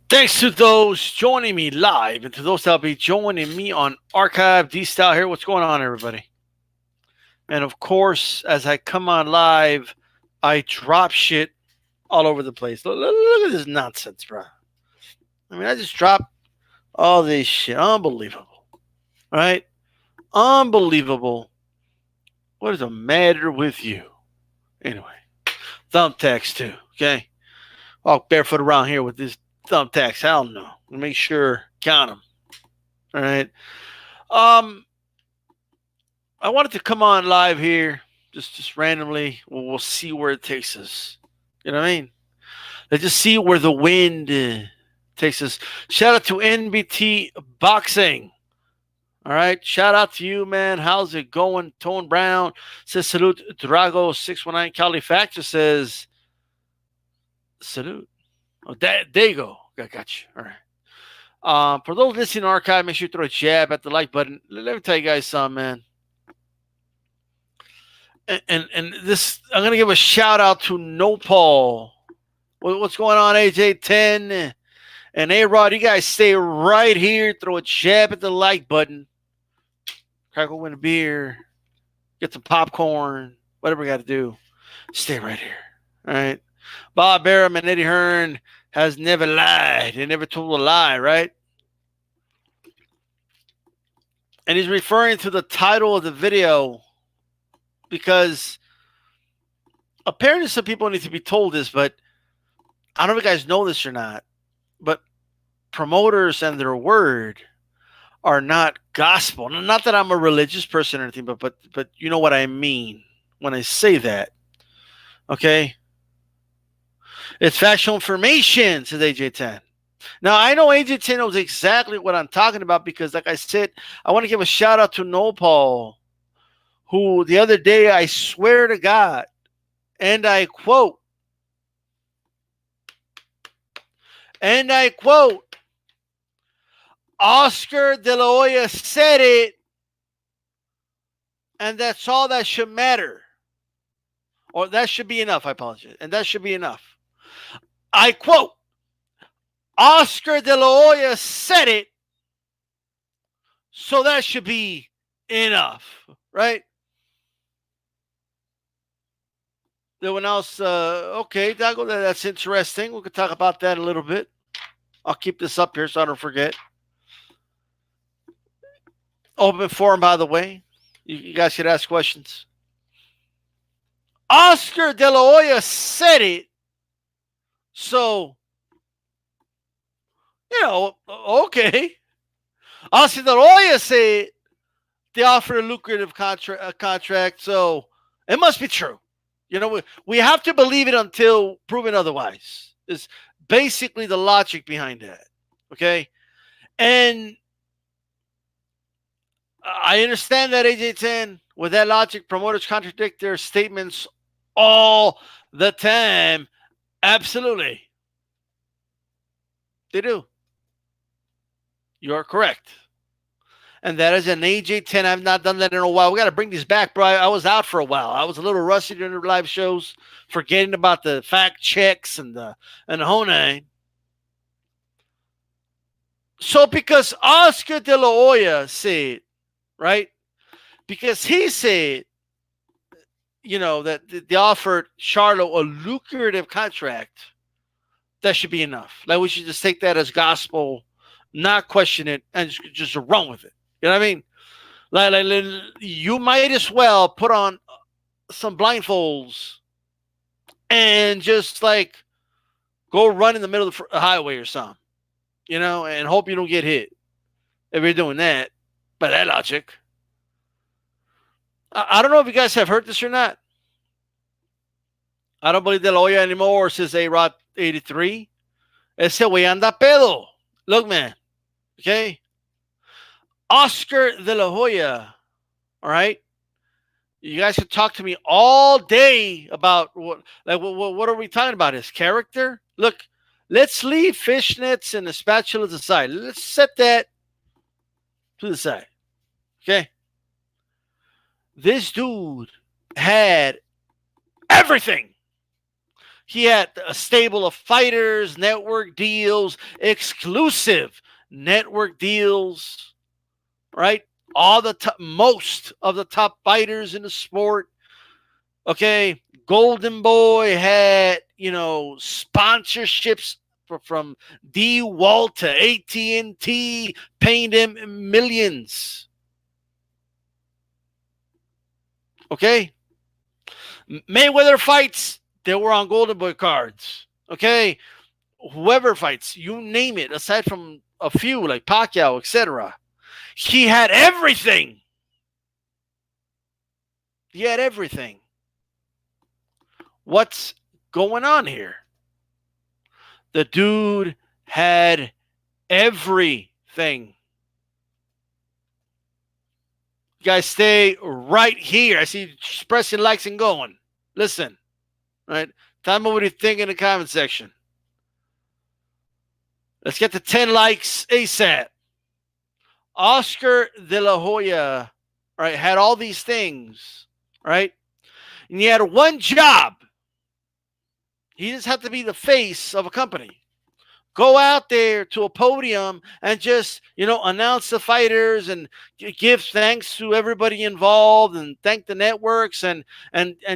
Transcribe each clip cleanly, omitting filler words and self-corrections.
Thanks to those joining me live and to those that'll be joining me on Archive D-Style here. What's going on, everybody? And of course, as I come on live, I drop shit all over the place. Look at this nonsense, bro. I mean, I just dropped all this shit. Unbelievable. Right? Unbelievable. What is the matter with you? Anyway, thumbtacks too, okay? Walk barefoot around here with this thumbtacks. Hell no. Make sure, count them. All right. Um, I wanted to come on live here, just randomly. We'll see where it takes us. You know what I mean? Let's just see where the wind takes us. Shout out to NBT Boxing. All right. Shout out to you, man. How's it going? Tone Brown says salute. Drago 619 Cali Factor says salute. Oh, there you go. Got you. All right. For those listening to archive, make sure you throw a jab at the like button. Let me tell you guys something, man. And this, I'm gonna give a shout out to Nopal. What's going on, AJ10 and A Rod? You guys stay right here. Throw a jab at the like button. Crack open a beer. Get some popcorn. Whatever we got to do. Stay right here. All right. Bob Barham and Eddie Hearn has never lied. They never told a lie, right? And he's referring to the title of the video because apparently some people need to be told this, but I don't know if you guys know this or not, but promoters and their word are not gospel. Not that I'm a religious person or anything, but you know what I mean when I say that. Okay? It's factual information, says AJ10. Now, I know AJ10 knows exactly what I'm talking about because, like I said, I want to give a shout out to Nopal, who the other day, I swear to God, and I quote, Oscar De La Hoya said it, and that's all that should matter. Or that should be enough, I apologize. And that should be enough. I quote, Oscar De La Hoya said it, so that should be enough, right? No one else, okay, Dago, that's interesting. We could talk about that a little bit. I'll keep this up here so I don't forget. Open forum, by the way. You guys should ask questions. Oscar De La Hoya said it, so, okay. Oscar De La Hoya said they offered a lucrative contract, so it must be true. We have to believe it until proven otherwise. Is basically the logic behind that. Okay? And I understand that AJ10, with that logic, promoters contradict their statements all the time. Absolutely. They do. You're correct. And that is an AJ10. I've not done that in a while. We got to bring these back, bro. I was out for a while. I was a little rusty during the live shows, forgetting about the fact checks and the whole nine. So because Oscar De La Hoya said, right? Because he said, that they offered Charlo a lucrative contract, that should be enough. Like, we should just take that as gospel, not question it, and just run with it. You know what I mean? Like you might as well put on some blindfolds and just like go run in the middle of the highway or something, and hope you don't get hit if you're doing that. By that logic, I don't know if you guys have heard this or not. I don't believe De La Hoya anymore, says A-Rod 83. Ese güey anda pedo. Look, man. Okay? Oscar De La Hoya. All right? You guys can talk to me all day about what are we talking about? His character? Look, let's leave fishnets and the spatulas aside. Let's set that to the side. Okay? This dude had everything. He had a stable of fighters, network deals, exclusive network deals, right? Most of the top fighters in the sport. Okay, Golden Boy had, sponsorships from D Walt to AT&T, paying them millions. Okay, Mayweather fights, they were on Golden Boy cards. Okay, whoever fights, you name it, aside from a few like Pacquiao, etc. He had everything. He had everything. What's going on here? The dude had everything. You guys stay right here. I see you pressing likes and going. Listen, right? Tell me what you think in the comment section. Let's get to 10 likes ASAP. Oscar De La Hoya, right, had all these things, right? And he had one job. He just had to be the face of a company. Go out there to a podium and just, announce the fighters and give thanks to everybody involved and thank the networks and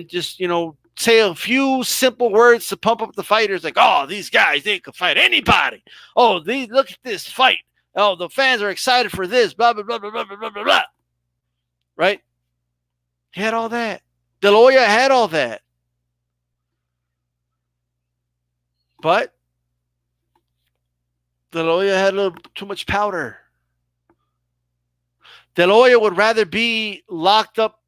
just, say a few simple words to pump up the fighters. Like, oh, these guys, they could fight anybody. Oh, look at this fight. Oh, the fans are excited for this. Blah, blah, blah, blah, blah, blah, blah, blah. Right? He had all that. De La Hoya had all that. But De La Hoya had a little too much powder. De La Hoya would rather be locked up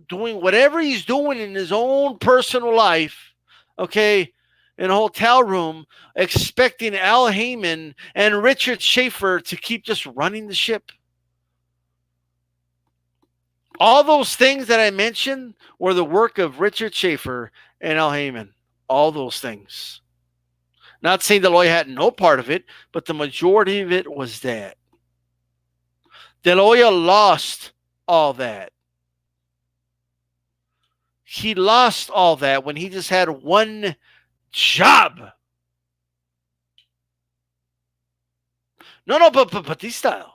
doing whatever he's doing in his own personal life, okay, in a hotel room, expecting Al Heyman and Richard Schaefer to keep just running the ship. All those things that I mentioned were the work of Richard Schaefer and Al Heyman. All those things. Not saying De La Hoya had no part of it, but the majority of it was that. De La Hoya lost all that. He lost all that when he just had one job. No, but this style,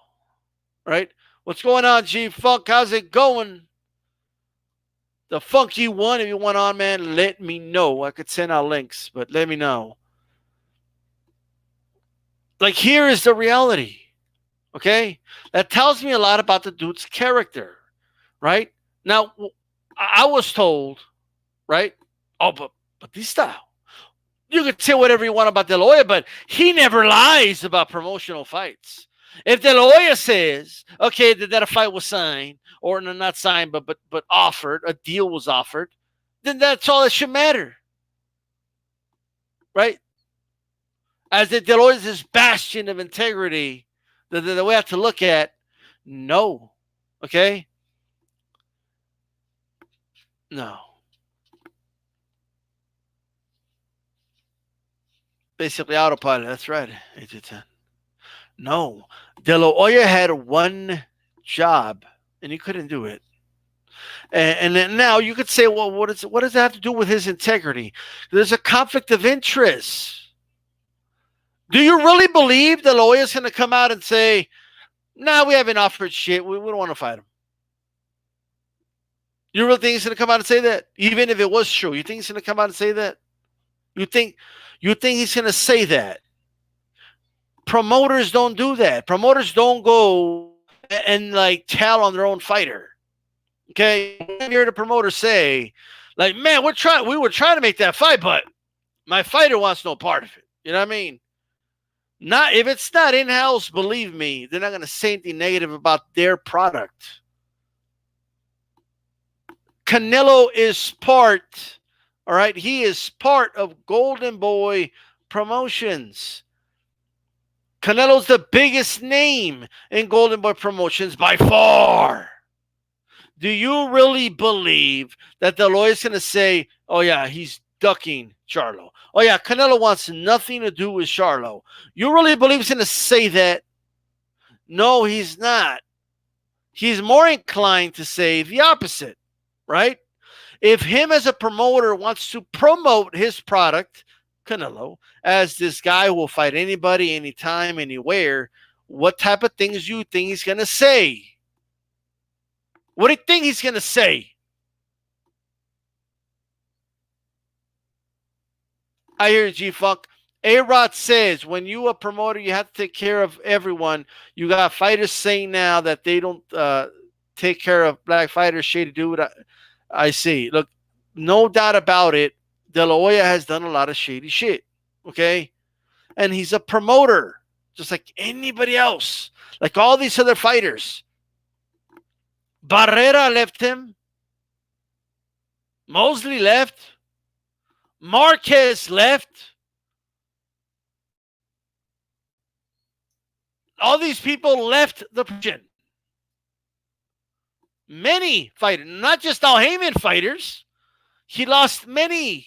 right? What's going on, G-Funk? How's it going? The funky one, if you want on, man, let me know. I could send out links, but let me know. Like, here is the reality, okay? That tells me a lot about the dude's character, right? Now, I was told, right? Oh, but this style. You could say whatever you want about De La Hoya, but he never lies about promotional fights. If De La Hoya says, okay, that a fight was signed, or not signed, but offered, a deal was offered, then that's all that should matter, right? As if De La Hoya is this bastion of integrity that we have to look at, no, okay? No. Basically autopilot. That's right. 8-10. No. De La Hoya had one job, and he couldn't do it. And then now you could say, well, what does that have to do with his integrity? There's a conflict of interest. Do you really believe De La Hoya is going to come out and say, nah, we haven't offered shit. We don't want to fight him? You really think he's going to come out and say that? Even if it was true, you think he's going to come out and say that? You think he's going to say that? Promoters don't do that. Promoters don't go and like tell on their own fighter. Okay, you hear the promoter say, like, man, we were trying to make that fight, but my fighter wants no part of it. You know what I mean? Not if it's not in-house, believe me, they're not going to say anything negative about their product. Canelo is part, all right? He is part of Golden Boy Promotions. Canelo's the biggest name in Golden Boy Promotions by far. Do you really believe that De La Hoya is going to say, oh, yeah, he's ducking Charlo? Oh, yeah, Canelo wants nothing to do with Charlo. You really believe he's going to say that? No, he's not. He's more inclined to say the opposite, right? If him as a promoter wants to promote his product, Canelo, as this guy who will fight anybody, anytime, anywhere, what type of things do you think he's going to say? What do you think he's going to say? I hear G-Funk. A-Rod says, when you a promoter, you have to take care of everyone. You got fighters saying now that they don't take care of black fighters. Shady dude. I see. Look, no doubt about it, De La Hoya has done a lot of shady shit. Okay? And he's a promoter, just like anybody else. Like all these other fighters. Barrera left him. Mosley left. Marquez left. All these people left the position. Many fighters, not just Al Heyman fighters. He lost many.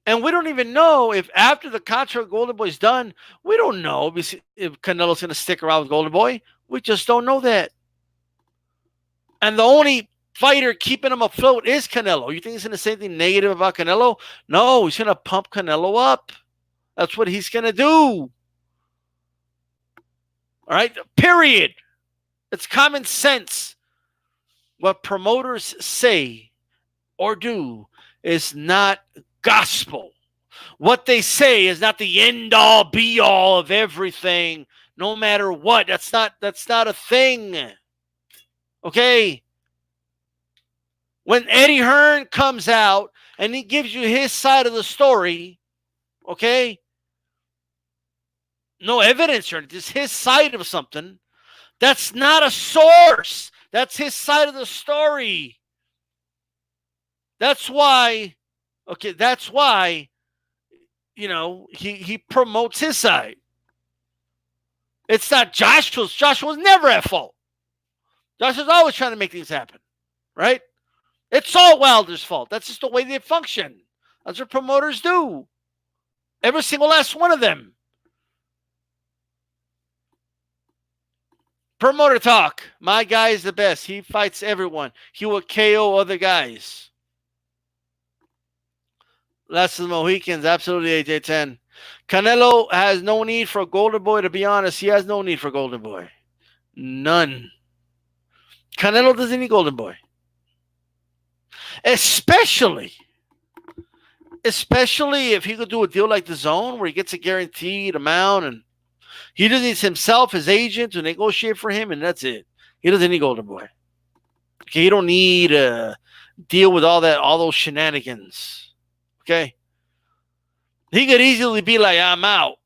And we don't even know if after the contract Golden Boy's done, we don't know if Canelo's going to stick around with Golden Boy. We just don't know that. And the only fighter keeping him afloat is Canelo. You think he's going to say anything negative about Canelo? No, he's going to pump Canelo up. That's what he's going to do. All right? Period. It's common sense. What promoters say or do is not gospel. What they say is not the end all be all of everything, no matter what. That's not a thing. Okay? When Eddie Hearn comes out and he gives you his side of the story, okay? No evidence or just his side of something. That's not a source. That's his side of the story. That's why, he promotes his side. It's not Joshua's. Joshua's never at fault. Joshua's always trying to make things happen, right? It's all Wilder's fault. That's just the way they function. That's what promoters do. Every single last one of them. Promoter talk. My guy is the best. He fights everyone. He will KO other guys. Last of the Mohicans. Absolutely, AJ10. Canelo has no need for Golden Boy, to be honest. He has no need for Golden Boy. None. Canelo doesn't need Golden Boy. Especially if he could do a deal like the Zone where he gets a guaranteed amount and he just needs himself, his agent, to negotiate for him, and that's it. He doesn't need Golden Boy. Okay, he don't need to deal with all those shenanigans. Okay? He could easily be like, I'm out.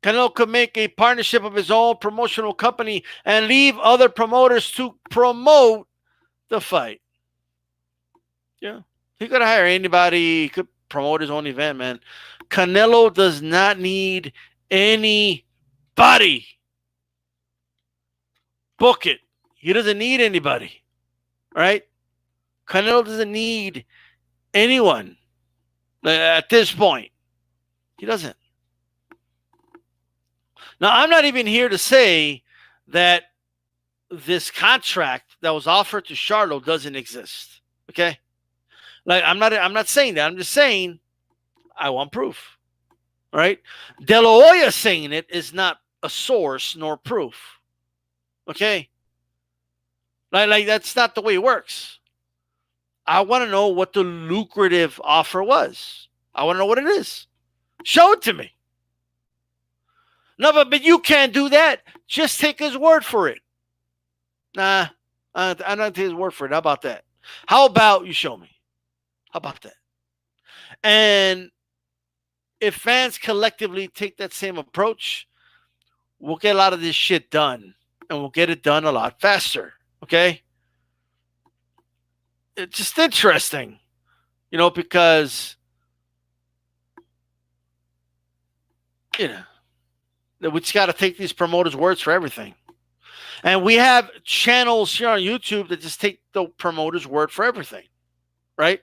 Canelo could make a partnership of his own promotional company and leave other promoters to promote the fight. Yeah. He could hire anybody. He could promote his own event, man. Canelo does not need anybody. Book it. He doesn't need anybody. All right? Canelo doesn't need anyone at this point. He doesn't. Now, I'm not even here to say that this contract that was offered to Charlo doesn't exist. Okay? Like I'm not saying that. I'm just saying I want proof. All right? De La Hoya saying it is not a source nor proof. Okay? Like that's not the way it works. I want to know what the lucrative offer was. I want to know what it is. Show it to me. No, but you can't do that. Just take his word for it. Nah, I'm not taking his word for it. How about that? How about you show me? How about that? And if fans collectively take that same approach, we'll get a lot of this shit done. And we'll get it done a lot faster. Okay? It's just interesting. Because we just got to take these promoters' words for everything. And we have channels here on YouTube that just take the promoter's word for everything. Right?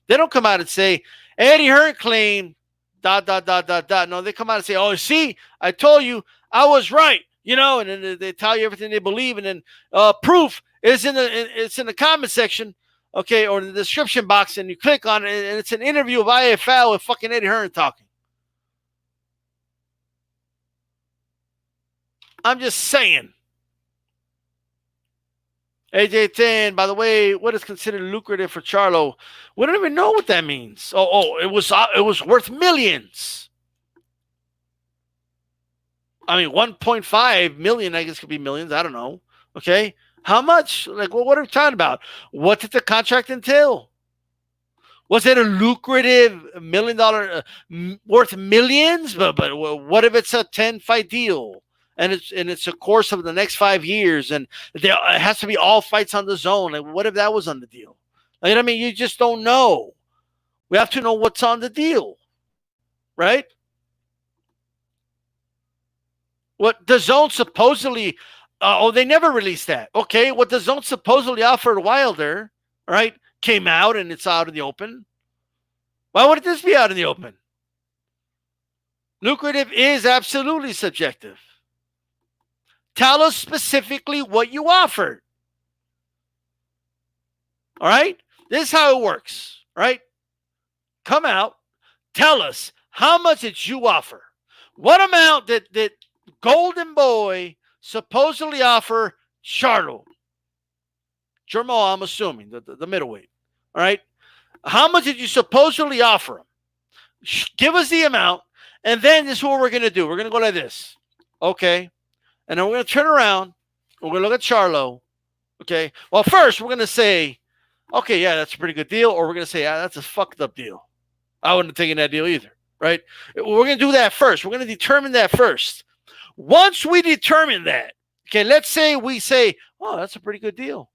They don't come out and say, Eddie Hearn claimed, ... No, they come out and say, oh, see, I told you I was right. And then they tell you everything they believe. And then proof, It's in the comment section, okay, or in the description box, and you click on it, and it's an interview of IFL with fucking Eddie Hearn talking. I'm just saying. AJ10, by the way, what is considered lucrative for Charlo? We don't even know what that means. It was worth millions. I mean, 1.5 million, I guess could be millions. I don't know. Okay. How much? Like, well, what are we talking about? What did the contract entail? Was it a lucrative $1 million worth millions? But what if it's a 10-fight deal? And it's a course of the next 5 years, and it has to be all fights on the zone. Like, what if that was on the deal? Like, I mean, you just don't know. We have to know what's on the deal, right? What the zone supposedly, they never released that. Okay, what the zone supposedly offered Wilder, right, came out and it's out in the open. Why would this be out in the open? Lucrative is absolutely subjective. Tell us specifically what you offered. All right? This is how it works, right? Come out. Tell us, how much did you offer? What amount did Golden Boy supposedly offer Charlo? Jermall, I'm assuming, the middleweight. All right? How much did you supposedly offer him? Give us the amount, and then this is what we're going to do. We're going to go like this. Okay? And then we're going to turn around. We're going to look at Charlo. Okay. Well, first, we're going to say, okay, yeah, that's a pretty good deal. Or we're going to say, that's a fucked up deal. I wouldn't have taken that deal either. Right? We're going to do that first. We're going to determine that first. Once we determine that, okay, let's say we say, oh, that's a pretty good deal.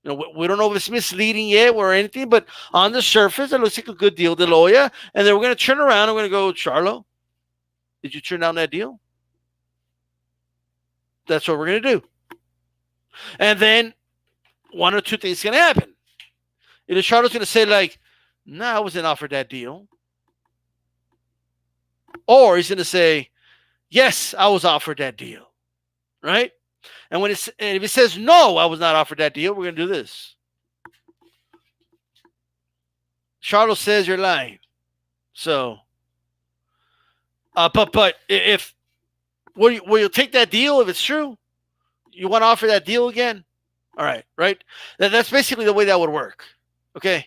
You know, we don't know if it's misleading yet or anything, but on the surface, it looks like a good deal to Loya. And then we're going to turn around and we're going to go, Charlo, did you turn down that deal? That's what we're going to do. And then one or two things can happen. Either Charlo's going to say, like, I wasn't offered that deal. Or he's going to say, yes, I was offered that deal. Right? And if he says, no, I was not offered that deal, we're going to do this. Charlo says you're lying. So, but if, will you take that deal if it's true? You want to offer that deal again? All right, right? That's basically the way that would work. Okay?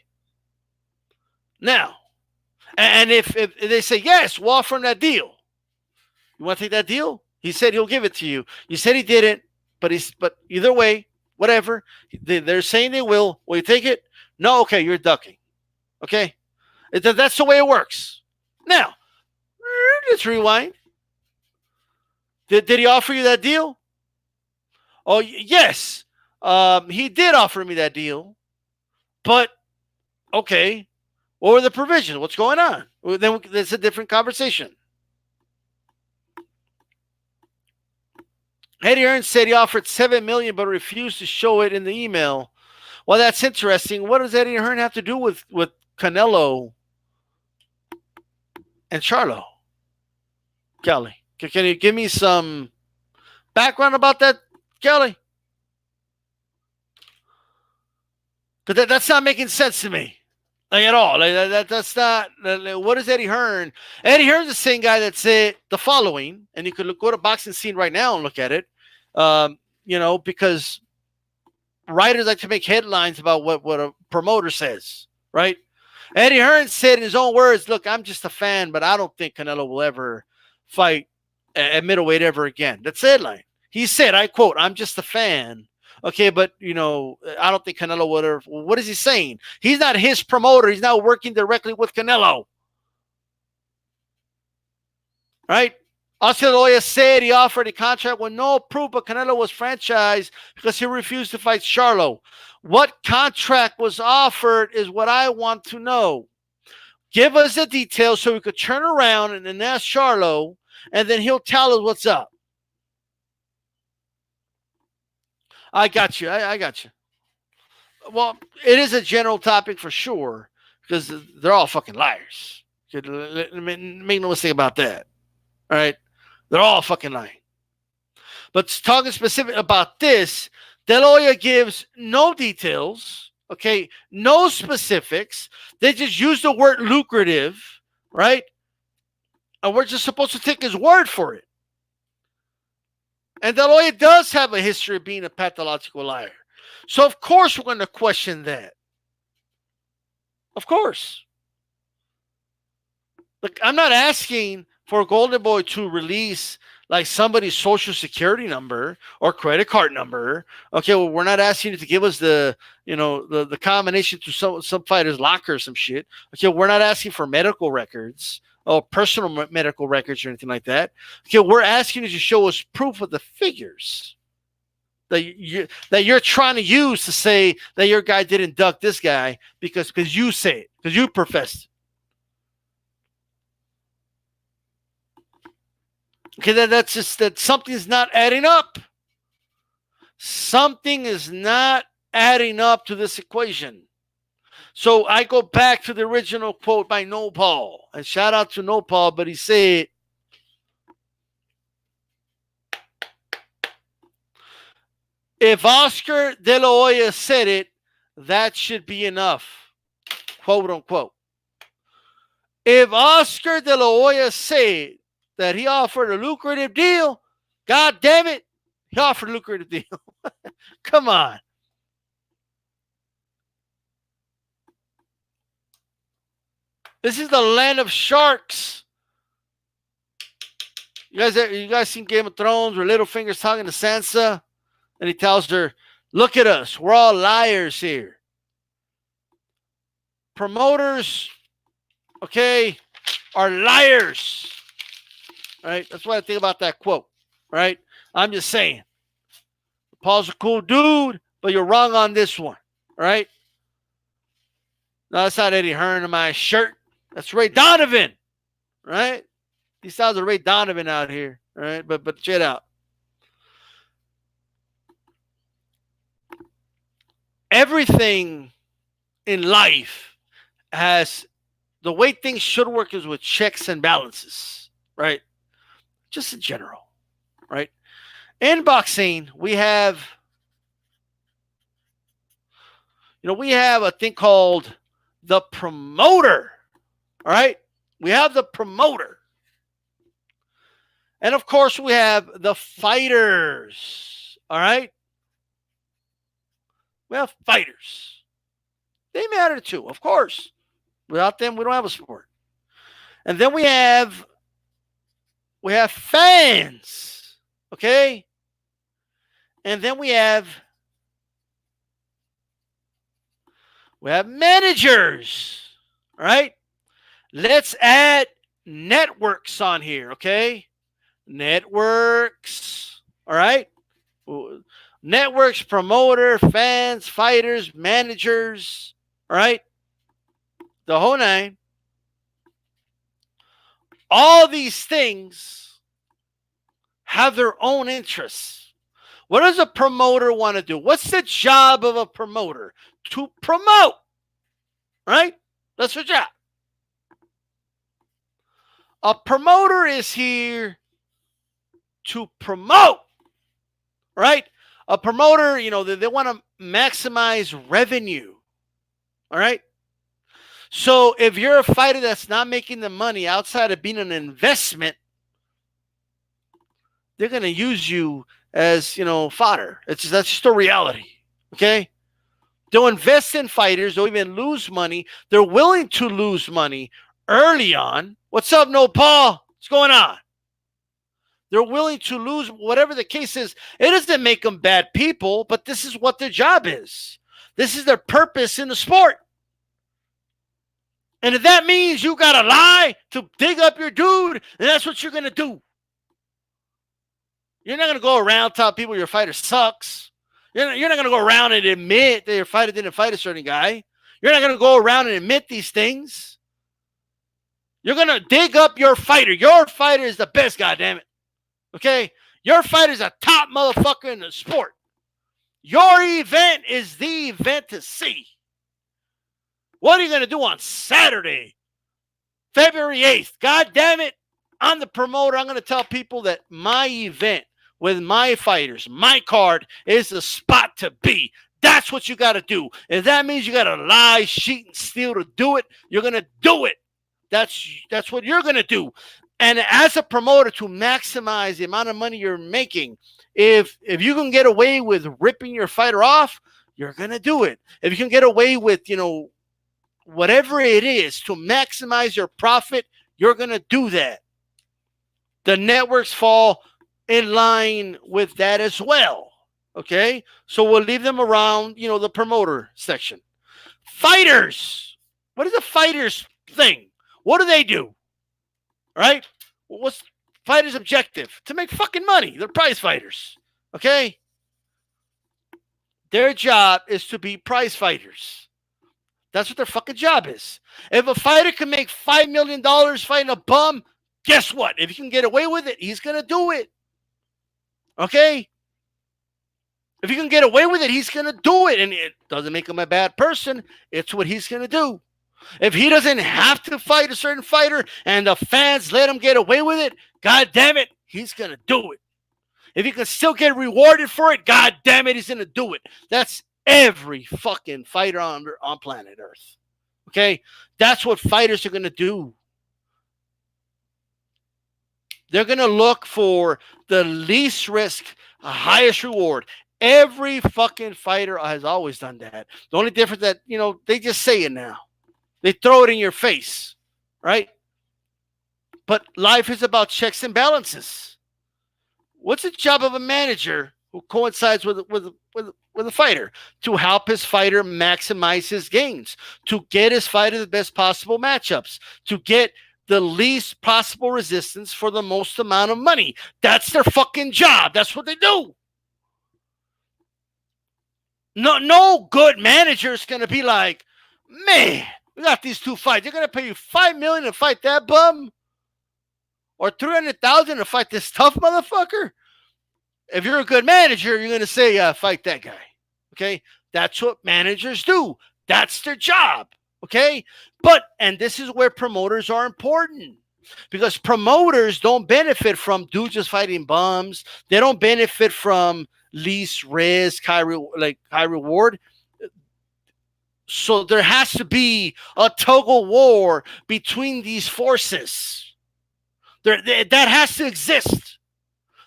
Now, and if they say, yes, we'll offer him that deal. You want to take that deal? He said he'll give it to you. You said he didn't, but either way, whatever. They're saying they will. Will you take it? No, okay, you're ducking. Okay? That's the way it works. Now, let's rewind. Did he offer you that deal? Oh, yes. He did offer me that deal. But, okay, what were the provisions? What's going on? Well, then it's a different conversation. Eddie Hearn said he offered $7 million but refused to show it in the email. Well, that's interesting. What does Eddie Hearn have to do with Canelo and Charlo? Kelly, can you give me some background about that, Kelly? Because that's not making sense to me, like, at all. Like, that's not. What is Eddie Hearn? Eddie Hearn's the same guy that said the following, and you could go to Boxing Scene right now and look at it. Because writers like to make headlines about what a promoter says, right? Eddie Hearn said in his own words, look, I'm just a fan, but I don't think Canelo will ever fight at middleweight ever again. That's the headline. He said, I quote, I'm just a fan. Okay, but, I don't think Canelo would ever. What is he saying? He's not his promoter. He's not working directly with Canelo. Right? Oscar Loya said he offered a contract with no proof, but Canelo was franchised because he refused to fight Charlo. What contract was offered is what I want to know. Give us the details so we could turn around and then ask Charlo, and then he'll tell us what's up. I got you. I got you. Well, it is a general topic for sure because they're all fucking liars. Make no mistake about that. All right? They're all fucking lying. But talking specific about this, De La Hoya gives no details, okay, no specifics. They just use the word lucrative, right? And we're just supposed to take his word for it. And De La Hoya does have a history of being a pathological liar. So, of course, we're going to question that. Of course. Look, I'm not asking for Golden Boy to release like somebody's social security number or credit card number. Okay, well, we're not asking you to give us the combination to some fighter's locker or some shit. Okay, we're not asking for medical records or personal medical records or anything like that. Okay, we're asking you to show us proof of the figures that you're trying to use to say that your guy didn't duck this guy because you say it, because you professed it. Okay, that's just that something's not adding up. Something is not adding up to this equation. So I go back to the original quote by Nopal. And shout out to Nopal, but he said, if Oscar De La Hoya said it, that should be enough. Quote unquote. If Oscar De La Hoya said that he offered a lucrative deal, God damn it, he offered a lucrative deal. Come on. This is the land of sharks. You guys seen Game of Thrones where Littlefinger's talking to Sansa and he tells her, look at us, we're all liars here. Promoters, okay, are liars. Right? That's what I think about that quote. Right? I'm just saying. Paul's a cool dude, but you're wrong on this one. Right? No, that's not Eddie Hearn in my shirt. That's Ray Donovan. Right? These sounds are Ray Donovan out here. Right? But check it out. Everything in life has the way things should work is with checks and balances. Right? Just in general, right? In boxing, we have a thing called the promoter, all right? We have the promoter. And, of course, we have the fighters, all right? We have fighters. They matter, too, of course. Without them, we don't have a sport. And then we have fans, okay? And then we have managers, all right? Let's add networks on here, okay? Networks, all right? Networks, promoter, fans, fighters, managers, all right? The whole nine. All these things have their own interests. What does a promoter want to do? What's the job of a promoter? To promote, right? That's their job. A promoter is here to promote, right? A promoter, they want to maximize revenue, all right? So if you're a fighter that's not making the money outside of being an investment, they're going to use you as, fodder. That's just a reality, okay? They'll invest in fighters. They'll even lose money. They're willing to lose money early on. What's up, No Paul? What's going on? They're willing to lose, whatever the case is. It doesn't make them bad people, but this is what their job is. This is their purpose in the sport. And if that means you got to lie to dig up your dude, then that's what you're going to do. You're not going to go around telling people your fighter sucks. You're not going to go around and admit that your fighter didn't fight a certain guy. You're not going to go around and admit these things. You're going to dig up your fighter. Your fighter is the best, goddammit. Okay? Your fighter is a top motherfucker in the sport. Your event is the event to see. What are you going to do on Saturday, February 8th? God damn it. I'm the promoter. I'm going to tell people that my event with my fighters. My card is the spot to be. That's what you got to do. If that means you got to lie, cheat, and steal to do it, you're going to do it. That's what you're going to do. And as a promoter, to maximize the amount of money you're making, if you can get away with ripping your fighter off, you're going to do it. If you can get away with, whatever it is to maximize your profit, you're going to do that. The networks fall in line with that as well. Okay? So we'll leave them around, the promoter section. Fighters. What is a fighters thing? What do they do? Right? What's fighters' objective? To make fucking money. They're prize fighters. Okay? Their job is to be prize fighters. That's what their fucking job is. If a fighter can make $5 million fighting a bum, guess what? If he can get away with it, he's going to do it. Okay? If he can get away with it, he's going to do it. And it doesn't make him a bad person. It's what he's going to do. If he doesn't have to fight a certain fighter and the fans let him get away with it, God damn it, he's going to do it. If he can still get rewarded for it, God damn it, he's going to do it. That's every fucking fighter on planet Earth. Okay? That's what fighters are going to do. They're going to look for the least risk, highest reward. Every fucking fighter has always done that. The only difference that, they just say it now. They throw it in your face, right? But life is about checks and balances. What's the job of a manager who coincides with a fighter? To help his fighter maximize his gains, to get his fighter the best possible matchups, to get the least possible resistance for the most amount of money. That's their fucking job. That's what they do. No good manager is going to be like, man, we got these two fights. They're going to pay you $5 million to fight that bum? Or $300,000 to fight this tough motherfucker? If you're a good manager, you're going to say, fight that guy. Okay? That's what managers do. That's their job. Okay? And this is where promoters are important. Because promoters don't benefit from dudes just fighting bums. They don't benefit from least risk, high reward. So there has to be a tug of war between these forces. That has to exist.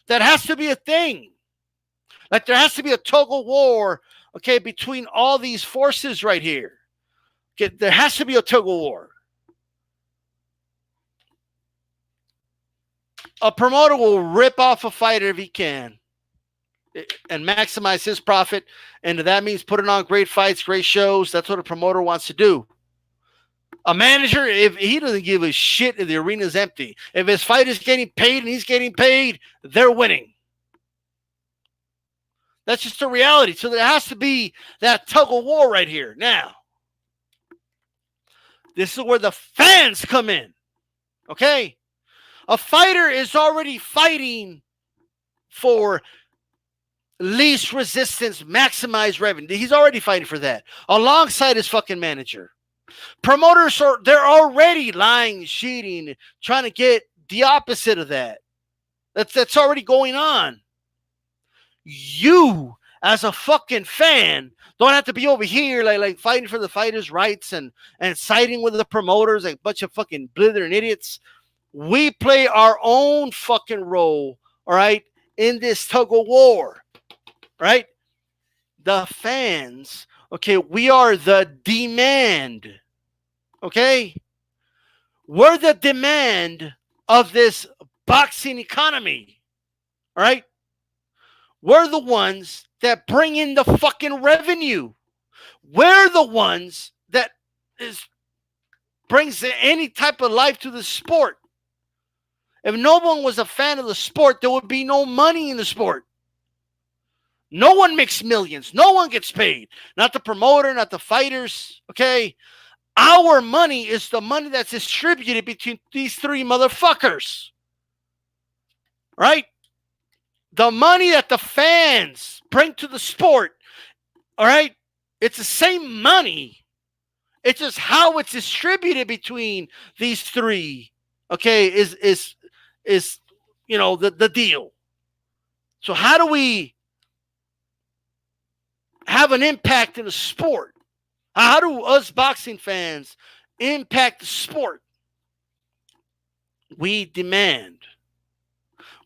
That has to be a thing. Like there has to be a tug of war, okay, between all these forces right here. Okay, there has to be a tug of war. A promoter will rip off a fighter if he can and maximize his profit. And that means putting on great fights, great shows. That's what a promoter wants to do. A manager, if he doesn't give a shit if the arena's empty, if his fight is getting paid and he's getting paid, they're winning. That's just the reality. So there has to be that tug of war right here. Now, this is where the fans come in. Okay? A fighter is already fighting for least resistance, maximize revenue. He's already fighting for that alongside his fucking manager. Promoters they're already lying, cheating, trying to get the opposite of that. That's already going on. You, as a fucking fan, don't have to be over here like fighting for the fighters' rights and siding with the promoters like a bunch of fucking blithering idiots. We play our own fucking role, all right, in this tug of war, right? The fans, okay, we are the demand, okay? We're the demand of this boxing economy, all right? We're the ones that bring in the fucking revenue. We're the ones that brings any type of life to the sport. If no one was a fan of the sport, there would be no money in the sport. No one makes millions. No one gets paid. Not the promoter, not the fighters, okay? Our money is the money that's distributed between these three motherfuckers, right? The money that the fans bring to the sport, all right? It's the same money. It's just how it's distributed between these three, okay, is the deal. So how do we have an impact in the sport? How do us boxing fans impact the sport? We demand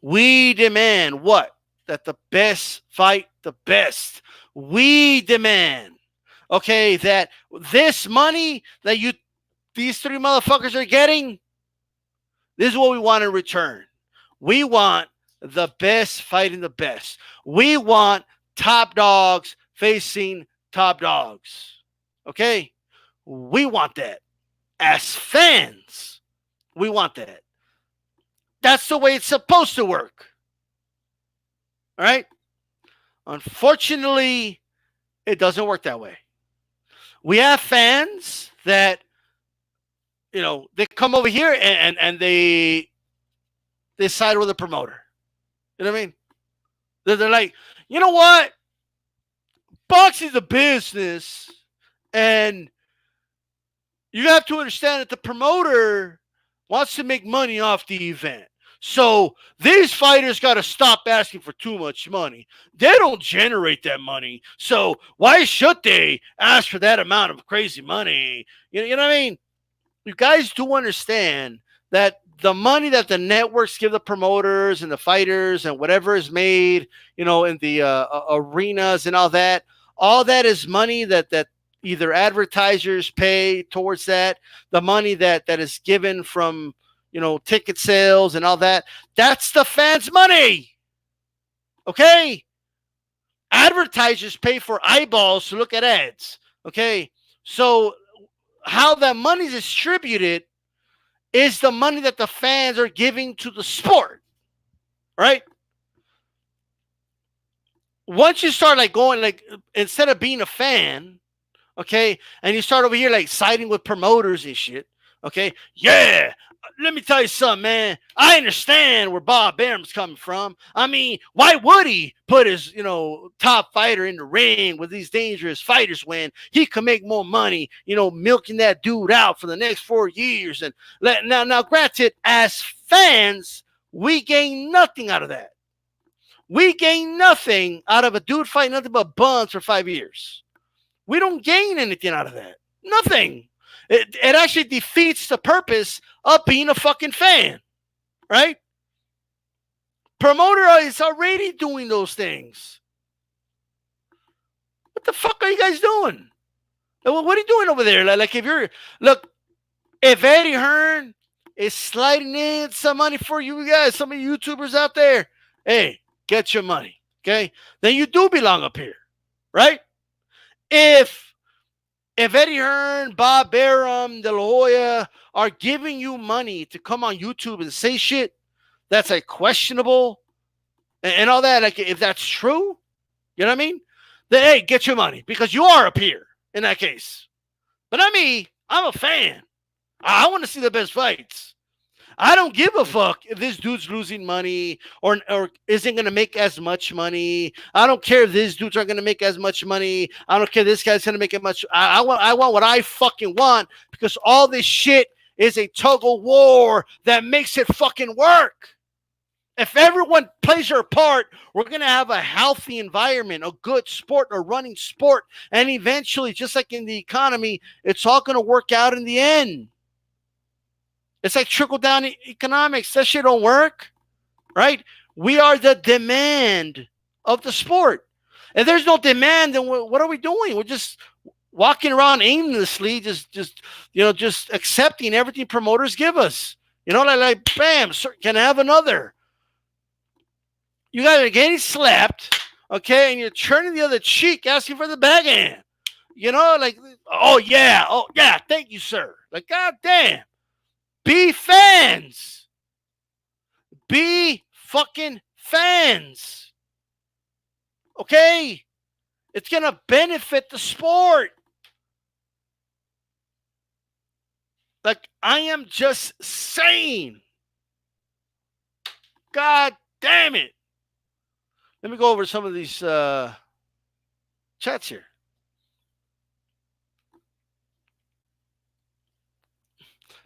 what? That the best fight the best. We demand, okay, that this money that these three motherfuckers are getting, this is what we want in return. We want the best fighting the best. We want top dogs facing top dogs. Okay? We want that. As fans, we want that. That's the way it's supposed to work. All right? Unfortunately, it doesn't work that way. We have fans that, they come over here and they side with the promoter. You know what I mean? They're like, you know what? Boxing's a business, and you have to understand that the promoter wants to make money off the event. So these fighters got to stop asking for too much money. They don't generate that money. So why should they ask for that amount of crazy money? You know what I mean? You guys do understand that the money that the networks give the promoters and the fighters and whatever is made, in the arenas and all that is money that either advertisers pay towards that, the money that is given from, ticket sales and all that. That's the fans' money. Okay? Advertisers pay for eyeballs to look at ads. Okay? So how that money is distributed is the money that the fans are giving to the sport, right? Once you start going instead of being a fan, okay, and you start over here siding with promoters and shit, okay, yeah, let me tell you something, man. I understand where Bob Arum's coming from. I mean, why would he put his, top fighter in the ring with these dangerous fighters when he could make more money, milking that dude out for the next 4 years? And now, granted, as fans, we gain nothing out of that. We gain nothing out of a dude fighting nothing but buns for 5 years. We don't gain anything out of that. Nothing. It actually defeats the purpose of being a fucking fan, right? Promoter is already doing those things. What the fuck are you guys doing? What are you doing over there? If Eddie Hearn is sliding in some money for you guys, some of you YouTubers out there, hey, get your money, okay? Then you do belong up here, right? If Eddie Hearn, Bob Arum, De La Hoya are giving you money to come on YouTube and say shit that's questionable and all that, if that's true, you know what I mean? Then hey, get your money because you are up here in that case. But not me. I'm a fan. I want to see the best fights. I don't give a fuck if this dude's losing money or isn't going to make as much money. I don't care if these dudes aren't going to make as much money. I don't care if this guy's going to make it much. I want what I fucking want because all this shit is a tug of war that makes it fucking work. If everyone plays their part, we're going to have a healthy environment, a good sport, a running sport. And eventually, just like in the economy, it's all going to work out in the end. It's like trickle-down economics. That shit don't work, right? We are the demand of the sport. If there's no demand, then what are we doing? We're just walking around aimlessly, just accepting everything promoters give us. Like bam, sir, can I have another? You guys are getting slapped, okay, and you're turning the other cheek, asking for the backhand. Oh yeah, thank you, sir. Like, goddamn. Be fans. Be fucking fans. Okay? It's going to benefit the sport. Like, I am just saying. God damn it. Let me go over some of these chats here.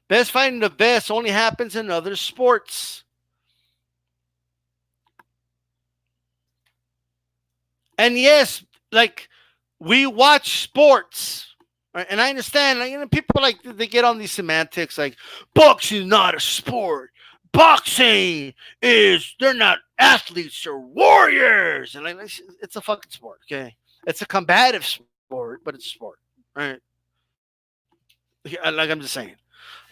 Best fighting the best only happens in other sports. And yes, like we watch sports, right? And I understand, like, people like they get on these semantics, like boxing is not a sport. Boxing is they're not athletes, they're warriors, and like it's a fucking sport. Okay, it's a combative sport, but it's a sport, right? Like I'm just saying,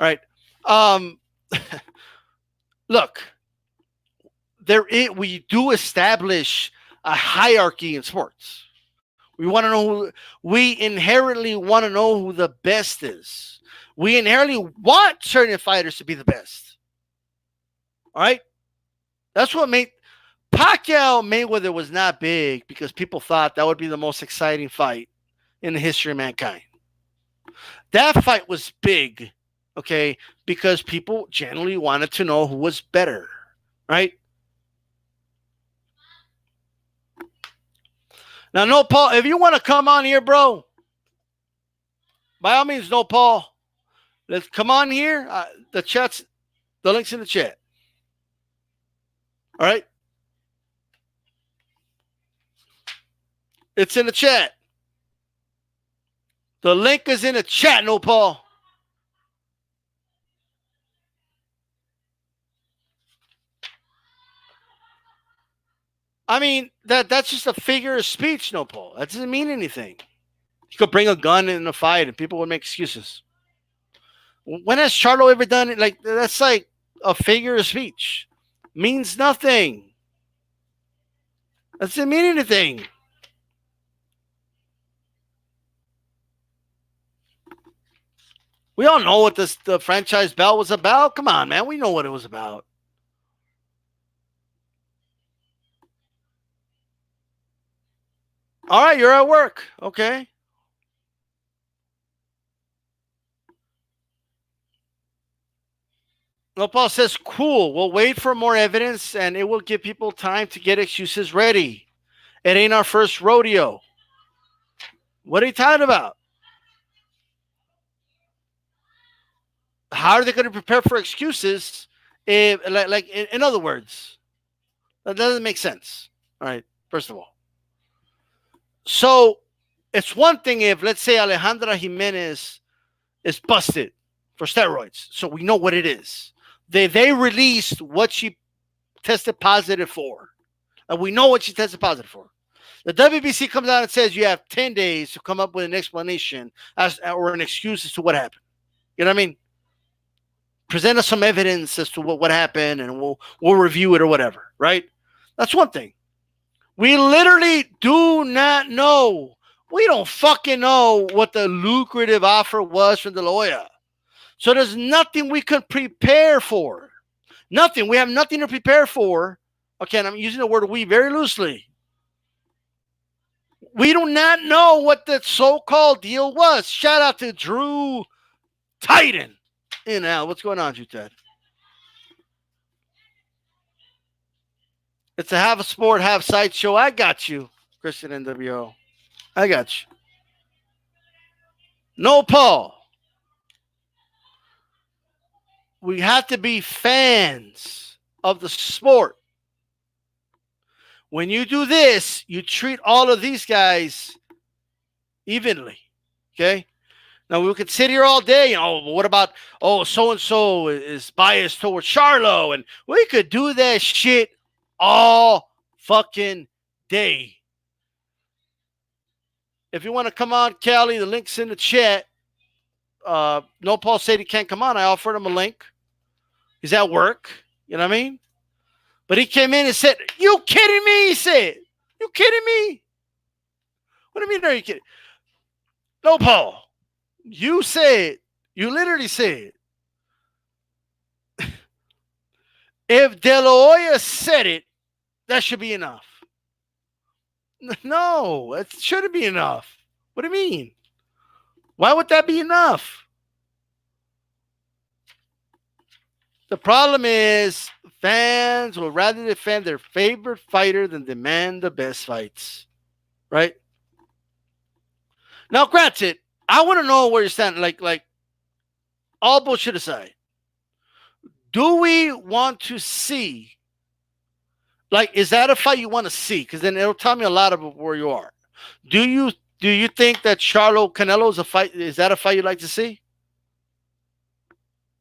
all right. Um, look, we do establish a hierarchy in sports. We want to know we inherently want to know who the best is. We inherently want certain fighters to be the best. All right? That's what made Pacquiao Mayweather was not big because people thought that would be the most exciting fight in the history of mankind. That fight was big, okay, because people generally wanted to know who was better, right? Now, no, Paul, if you want to come on here, bro, by all means, no, Paul. Let's come on here. The link's in the chat. All right. It's in the chat. The link is in the chat, no, Paul. I mean, that's just a figure of speech, no, Paul. That doesn't mean anything. You could bring a gun in a fight and people would make excuses. When has Charlo ever done it? Like, that's like a figure of speech. Means nothing. That doesn't mean anything. We all know what the franchise belt was about. Come on, man. We know what it was about. All right, you're at work. Okay. No, Paul says, cool. We'll wait for more evidence and it will give people time to get excuses ready. It ain't our first rodeo. What are you talking about? How are they going to prepare for excuses? If, like in other words, that doesn't make sense. All right, first of all. So it's one thing if, let's say, Alejandra Jimenez is busted for steroids. So we know what it is. They released what she tested positive for. And we know what she tested positive for. The WBC comes out and says you have 10 days to come up with an explanation or an excuse as to what happened. You know what I mean? Present us some evidence as to what happened and we'll review it or whatever, right? That's one thing. We literally do not know. We don't fucking know what the lucrative offer was from De La Hoya. So there's nothing we can prepare for. Nothing. We have nothing to prepare for. Okay, and I'm using the word we very loosely. We do not know what the so-called deal was. Shout out to Drew Titan. In Al, what's going on, Ted? It's a half a sport, half sideshow. I got you, Christian NWO. I got you. No, Paul. We have to be fans of the sport. When you do this, you treat all of these guys evenly. Okay? Now, we could sit here all day, what about, so-and-so is biased towards Charlo, and we could do that shit all fucking day. If you want to come on, Callie, the link's in the chat. No, Paul said he can't come on. I offered him a link. He's at work. You know what I mean? But he came in and said, you kidding me? He said, you kidding me? What do you mean, are you kidding? No, Paul. You literally said, if De La Hoya said it, that should be enough. No, it shouldn't be enough. What do you mean? Why would that be enough? The problem is fans will rather defend their favorite fighter than demand the best fights. Right? Now, granted, I want to know where you stand. Like all bullshit aside, do we want to see Like, is that a fight you want to see? Because then it'll tell me a lot about where you are. Do you think that Charlo Canelo is a fight? Is that a fight you'd like to see?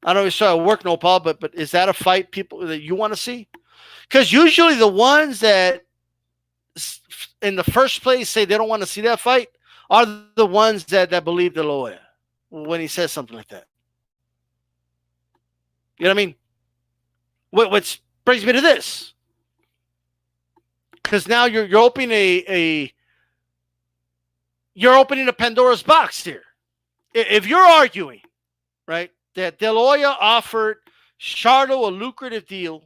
I don't know if you saw it work, no, Paul, but is that a fight people that you want to see? Because usually the ones that in the first place say they don't want to see that fight are the ones that believe the lawyer when he says something like that. You know what I mean? Which brings me to this. Because now you're opening you're opening a Pandora's box here. If you're arguing, right, that De La Hoya offered Charlo a lucrative deal,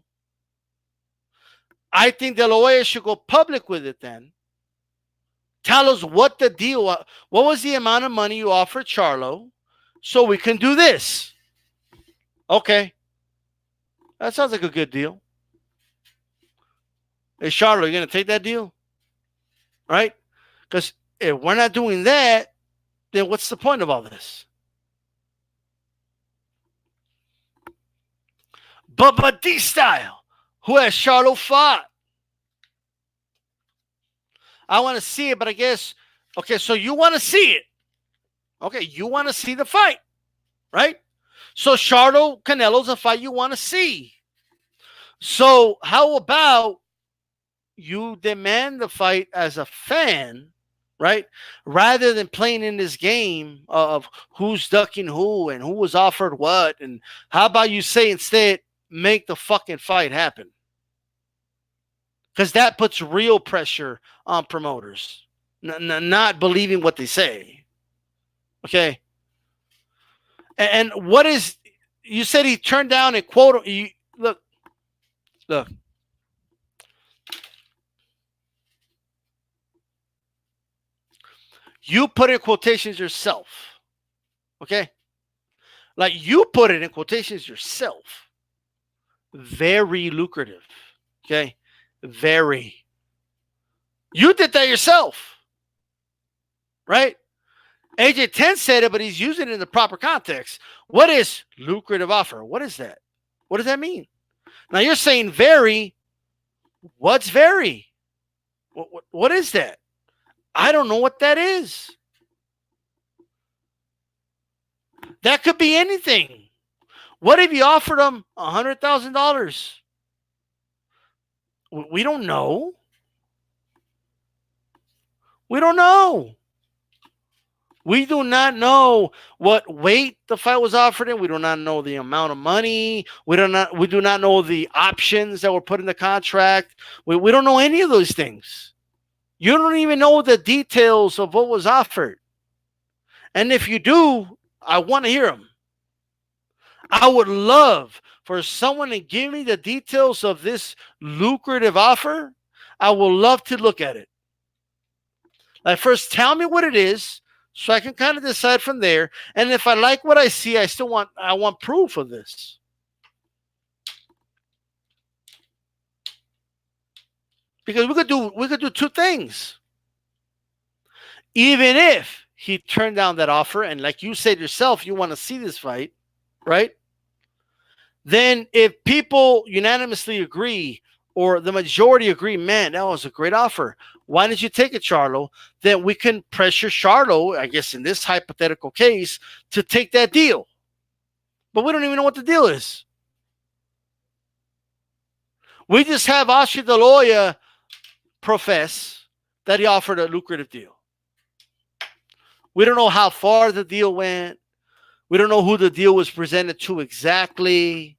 I think De La Hoya should go public with it then. Tell us what the deal was. What was the amount of money you offered Charlo so we can do this? Okay. That sounds like a good deal. Hey, Charlo, you going to take that deal? Right? Because if we're not doing that, then what's the point of all this? But DStyle, who has Charlo fought? I want to see it, but I guess, okay, so you want to see it. Okay, you want to see the fight, right? So Charlo Canelo's a fight you want to see. So how about you demand the fight as a fan, right? Rather than playing in this game of who's ducking who and who was offered what. And how about you say instead, make the fucking fight happen? Because that puts real pressure on promoters, not believing what they say. Okay. And what is, you said he turned down a quote. Look. You put in quotations yourself. Okay. Like you put it in quotations yourself. Very lucrative. Okay. Very. You did that yourself. Right? AJ 10 said it, but he's using it in the proper context. What is lucrative offer? What is that? What does that mean? Now you're saying very. What's very? What is that? I don't know what that is. That could be anything. What if you offered him $100,000? We don't know. We don't know. We do not know what weight the fight was offered in. We do not know the amount of money. We do not know the options that were put in the contract. We don't know any of those things. You don't even know the details of what was offered. And if you do, I want to hear them. I would love for someone to give me the details of this lucrative offer. I would love to look at it. Like, first, tell me what it is so I can kind of decide from there. And if I like what I see, I want proof of this. Because we could do two things. Even if he turned down that offer, and like you said yourself, you want to see this fight, right? Then if people unanimously agree, or the majority agree, man, that was a great offer. Why didn't you take it, Charlo? Then we can pressure Charlo, I guess in this hypothetical case, to take that deal. But we don't even know what the deal is. We just have Oscar De La Hoya profess that he offered a lucrative deal. We don't know how far the deal went. We don't know who the deal was presented to exactly.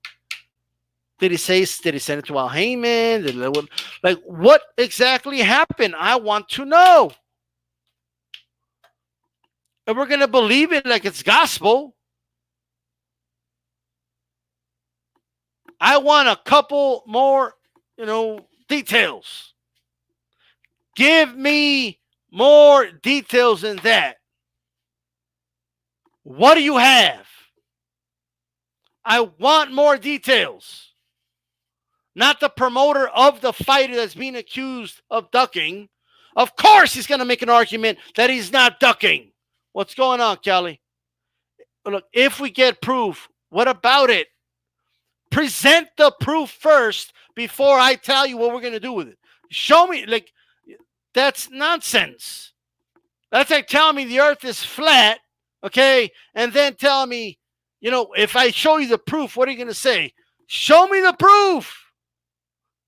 Did he send it to Al Heyman? Like, what exactly happened? I want to know. And we're going to believe it like it's gospel. I want a couple more, details. Give me more details than that. What do you have? I want more details. Not the promoter of the fighter that's being accused of ducking. Of course he's going to make an argument that he's not ducking. What's going on, Kelly? Look, if we get proof, what about it? present the proof first before I tell you what we're going to do with it. Show me, like, that's nonsense. That's like telling me the earth is flat, okay, and then tell me, if I show you the proof, what are you going to say? Show me the proof.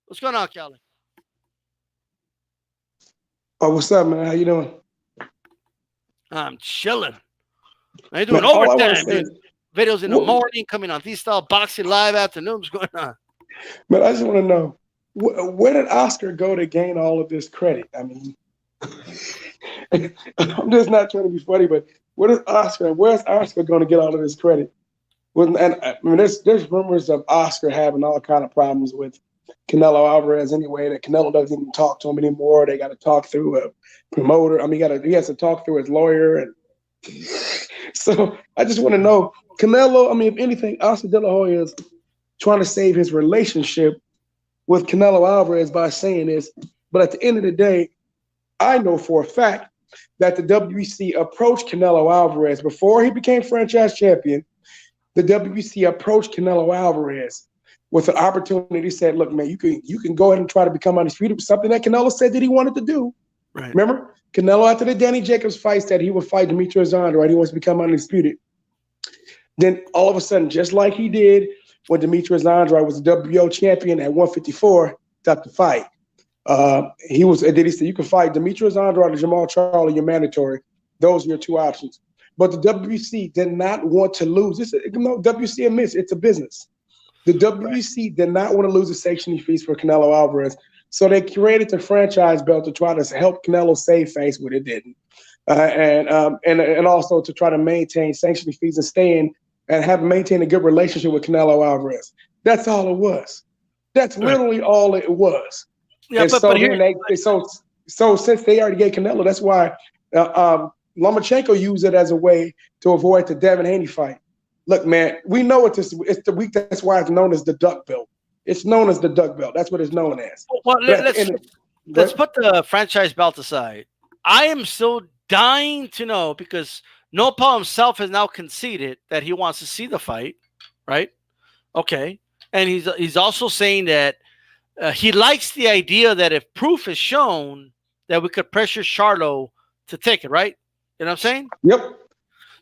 What's going on, Calvin? Oh, what's up, man? How you doing? I'm chilling. I doing overtime, dude. Videos in the morning, coming on DStyleBoxing live afternoon. What's going on? But I just want to know, where did Oscar go to gain all of this credit? I mean, I'm just not trying to be funny, but where's Oscar going to get all of this credit? And I mean, there's rumors of Oscar having all kind of problems with Canelo Alvarez anyway, that Canelo doesn't even talk to him anymore. They got to talk through a promoter. I mean, he has to talk through his lawyer. And so I just want to know, Canelo, I mean, if anything, Oscar De La Hoya is trying to save his relationship with Canelo Alvarez by saying this. But at the end of the day, I know for a fact that the WBC approached Canelo Alvarez before he became franchise champion. The WBC approached Canelo Alvarez with an opportunity. Said, "Look, man, you can go ahead and try to become undisputed." Something that Canelo said that he wanted to do. Right. Remember, Canelo after the Danny Jacobs fight said he would fight Demetrius Andrade. He wants to become undisputed. Then all of a sudden, just like he did when Demetrius Andrade was the WBO champion at 154, stopped the fight. He said you can fight Demetrius Andrade or Jamal Charlo. You're mandatory. Those are your two options. But the WBC did not want to lose. WBC admits it's a business. The WBC did not want to lose the sanctioning fees for Canelo Alvarez. So they created the franchise belt to try to help Canelo save face, but it didn't. And also to try to maintain sanctioning fees and stay in and maintain a good relationship with Canelo Alvarez. That's all it was. That's literally all it was. Yeah, and so since they already gave Canelo, that's why Lomachenko used it as a way to avoid the Devin Haney fight. Look, man, we know what this is. It's the week. That's why it's known as the duck belt. It's known as the duck belt. That's what it's known as. Well, let's put the franchise belt aside. I am so dying to know, because Nopal himself has now conceded that he wants to see the fight, right? Okay. And he's also saying that he likes the idea that if proof is shown, that we could pressure Charlo to take it, right? You know what I'm saying? Yep.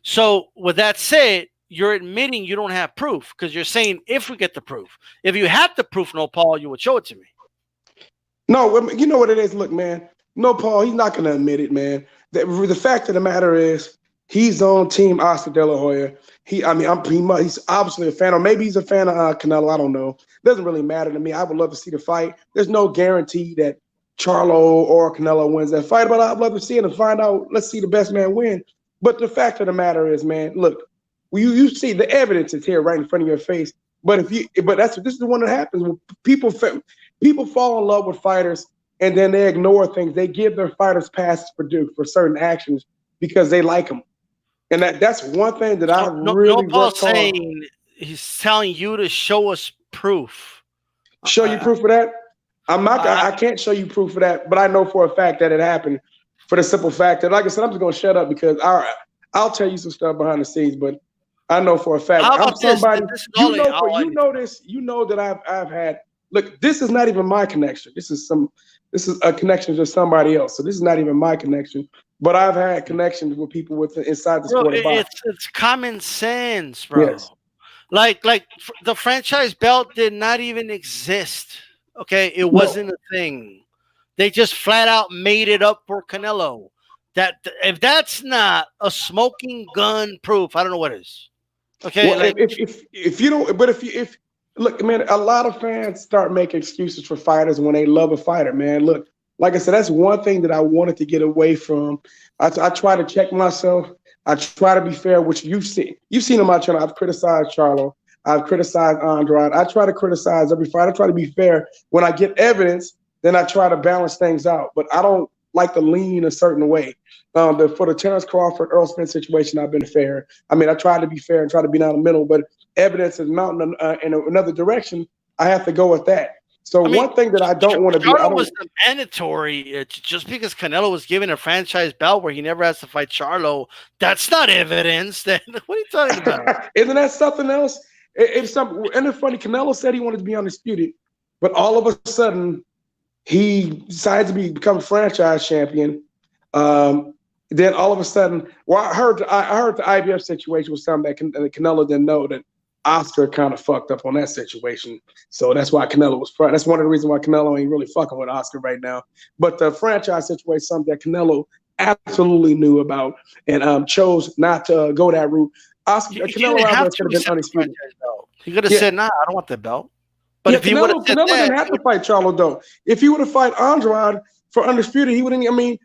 So with that said, you're admitting you don't have proof, because you're saying if we get the proof. If you had the proof, Nopal, you would show it to me. No, you know what it is? Look, man, Nopal, he's not going to admit it, man. The fact of the matter is he's on team Oscar De La Hoya. He's obviously a fan, or maybe he's a fan of Canelo. I don't know. Doesn't really matter to me. I would love to see the fight. There's no guarantee that Charlo or Canelo wins that fight, but I'd love to see it and find out. Let's see the best man win. But the fact of the matter is, man, look, you see the evidence is here right in front of your face. But this is the one that happens when people fall in love with fighters and then they ignore things. They give their fighters passes for certain actions because they like them. And that's one thing that I really worked on. He's telling you to show us proof. Show you proof of that? I can't show you proof of that, but I know for a fact that it happened, for the simple fact that, like I said, I'm just going to shut up because I'll tell you some stuff behind the scenes, but I know for a fact. I'm somebody, you know that I've had, look, this is not even my connection. This is a connection to somebody else. So this is not even my connection, but I've had connections with people inside the sport. It's common sense, bro. Yes. Like the franchise belt did not even exist. Okay, it wasn't a thing. They just flat out made it up for Canelo. That if that's not a smoking gun proof, I don't know what is. Okay, well, if you don't, but if look, man, a lot of fans start making excuses for fighters when they love a fighter, man. Look, like I said, that's one thing that I wanted to get away from. I try to check myself. I try to be fair, which you've seen on my channel. I've criticized Charlo. I've criticized Andrade. I try to criticize every fight. I try to be fair. When I get evidence, then I try to balance things out. But I don't like to lean a certain way. For the Terrence Crawford, Earl Spence situation, I've been fair. I mean, I try to be fair and try to be down the middle. But evidence is mounting in another direction. I have to go with that. So one thing that I don't want to do. Charlo was mandatory. Just because Canelo was given a franchise belt where he never has to fight Charlo, that's not evidence. What are you talking about? Isn't that something else? It's something, and it's funny. Canelo said he wanted to be undisputed, but all of a sudden he decided to become franchise champion. Then all of a sudden, well, I heard the IBF situation was something that Canelo didn't know, that Oscar kind of fucked up on that situation. So that's why Canelo was front. That's one of the reasons why Canelo ain't really fucking with Oscar right now. But the franchise situation is something that Canelo absolutely knew about and chose not to go that route. Canelo Alvarez could have been undisputed. He could have said, "Nah, I don't want the belt." But if he would have said Canelo that, didn't have to fight Charlo though. If he would have fought Andrade for undisputed, he wouldn't. I mean,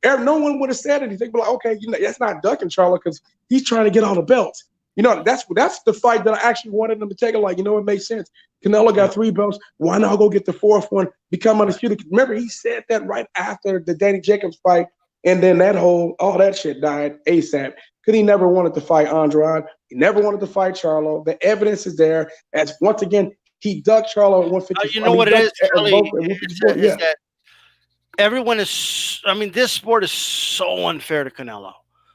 no one would have said anything. But like, okay, that's not ducking Charlo because he's trying to get all the belts. That's the fight that I actually wanted him to take. Like, it makes sense. Canelo got 3 belts. Why not go get the 4th one? Become undisputed. Remember, he said that right after the Danny Jacobs fight, and then all that shit died ASAP. Because he never wanted to fight Andrade. He never wanted to fight Charlo. The evidence is there. As once again, he ducked Charlo at 150. You know what it is, Charlie? Is that everyone is. I mean, this sport is so unfair to Canelo.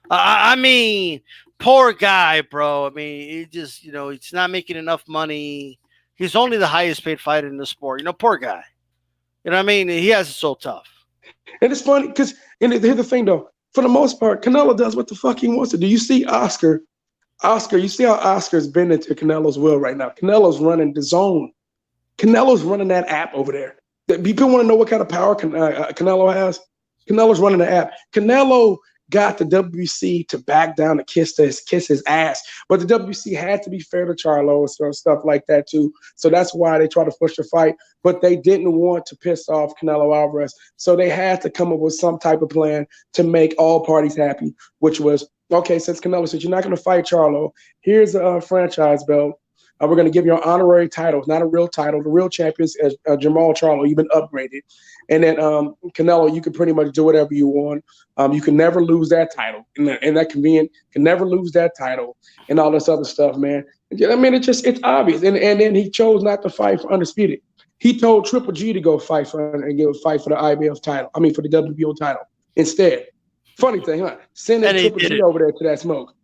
I mean, poor guy, bro. I mean, he just, he's not making enough money. He's only the highest paid fighter in the sport. Poor guy. You know what I mean? He has it so tough. And it's funny because here's the thing, though. For the most part, Canelo does what the fuck he wants to do. You see Oscar, you see how Oscar's been into Canelo's will right now. Canelo's running the zone. Canelo's running that app over there. People want to know what kind of power Canelo has. Canelo's running the app. Canelo got the WBC to back down to kiss his ass. But the WBC had to be fair to Charlo and stuff like that too. So that's why they tried to push the fight. But they didn't want to piss off Canelo Alvarez. So they had to come up with some type of plan to make all parties happy, which was, okay, since Canelo said you're not going to fight Charlo, here's a franchise belt. We're going to give you an honorary title. It's not a real title. The real champion is Jamal Charlo. You've been upgraded. And then Canelo, you can pretty much do whatever you want. You can never lose that title. And that convenient, can never lose that title and all this other stuff, man. I mean, it's obvious. And then he chose not to fight for undisputed. He told Triple G to go fight for the IBF title. I mean, for the WBO title instead. Funny thing, huh? Send that Triple G over there to that smoke.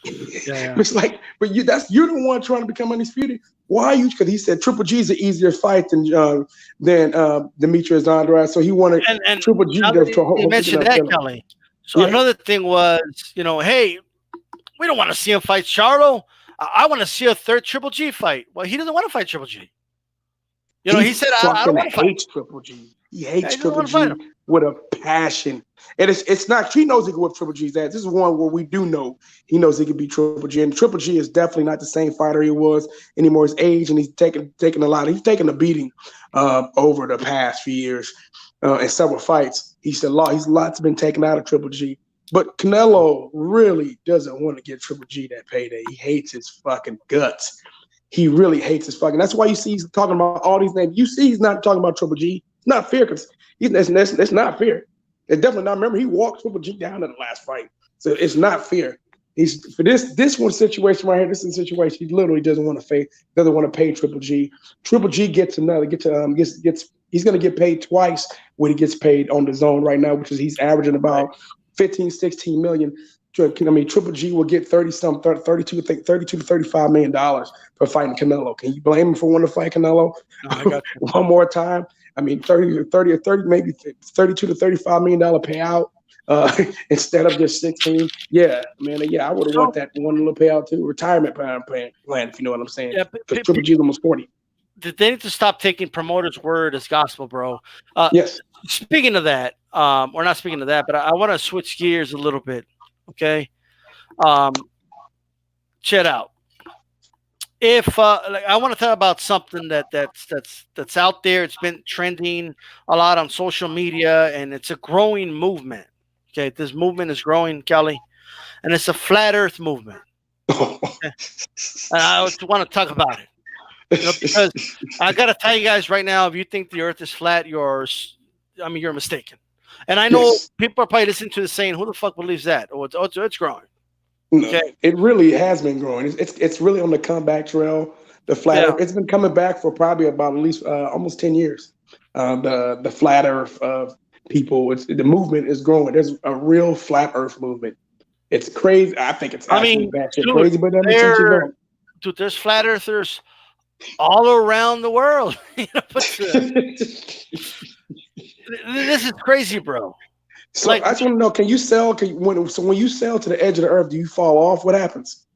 Yeah. It's like, but you're the one trying to become undisputed. Why are you? Because he said Triple G is an easier fight than Demetrius Andrade, so he wanted Triple G to hold. You mentioned that, Kelly. So another thing was, hey, we don't want to see him fight Charlo. I want to see a third Triple G fight. Well, he doesn't want to fight Triple G. He said, I don't want to fight Triple G. He hates Triple G with a passion. And it's not, he knows he can whip Triple G's ass. This is one where we do know he knows he can beat Triple G. And Triple G is definitely not the same fighter he was anymore. His age, and he's taking a beating over the past few years in several fights. He's lots been taken out of Triple G. But Canelo really doesn't want to give Triple G that payday. He hates his fucking guts. He really hates his fucking. That's why you see he's talking about all these names. You see he's not talking about Triple G. It's not fair because that's not fair. It's definitely not. Remember, he walked Triple G down in the last fight, so it's not fair. He's for this one situation right here. This is a situation he literally doesn't want to pay Triple G. Triple G gets he's going to get paid twice what he gets paid on the zone right now, which is he's averaging about 15, 16 million. I mean, Triple G will get 32 to $35 million for fighting Canelo. Can you blame him for wanting to fight Canelo? No, I got you. One more time. I mean, 30, maybe $32 to $35 million payout instead of just 16. Yeah, man. Yeah, I would have want that one little payout too. Retirement plan, if you know what I'm saying. Yeah, because Triple G is almost 40. They need to stop taking promoters' word as gospel, bro. Yes. Speaking of that, or not speaking of that, but I want to switch gears a little bit. Okay. Check out. If I want to talk about something that's out there, it's been trending a lot on social media, and it's a growing movement. Okay, this movement is growing, Kelly, and it's a flat Earth movement. And I want to talk about it because I got to tell you guys right now, if you think the Earth is flat, you're mistaken. And I know people are probably listening to this saying, "Who the fuck believes that?" Oh, it's growing. Okay. No, it really has been growing. It's really on the comeback trail. The flat Earth, it's been coming back for probably about at least almost 10 years. The flat Earth people, the movement is growing. There's a real flat Earth movement. It's crazy. I think it's crazy, but that makes sense. dude, there's flat earthers all around the world. This is crazy, bro. So I just want to know: can you sell? When you sell to the edge of the earth, do you fall off? What happens?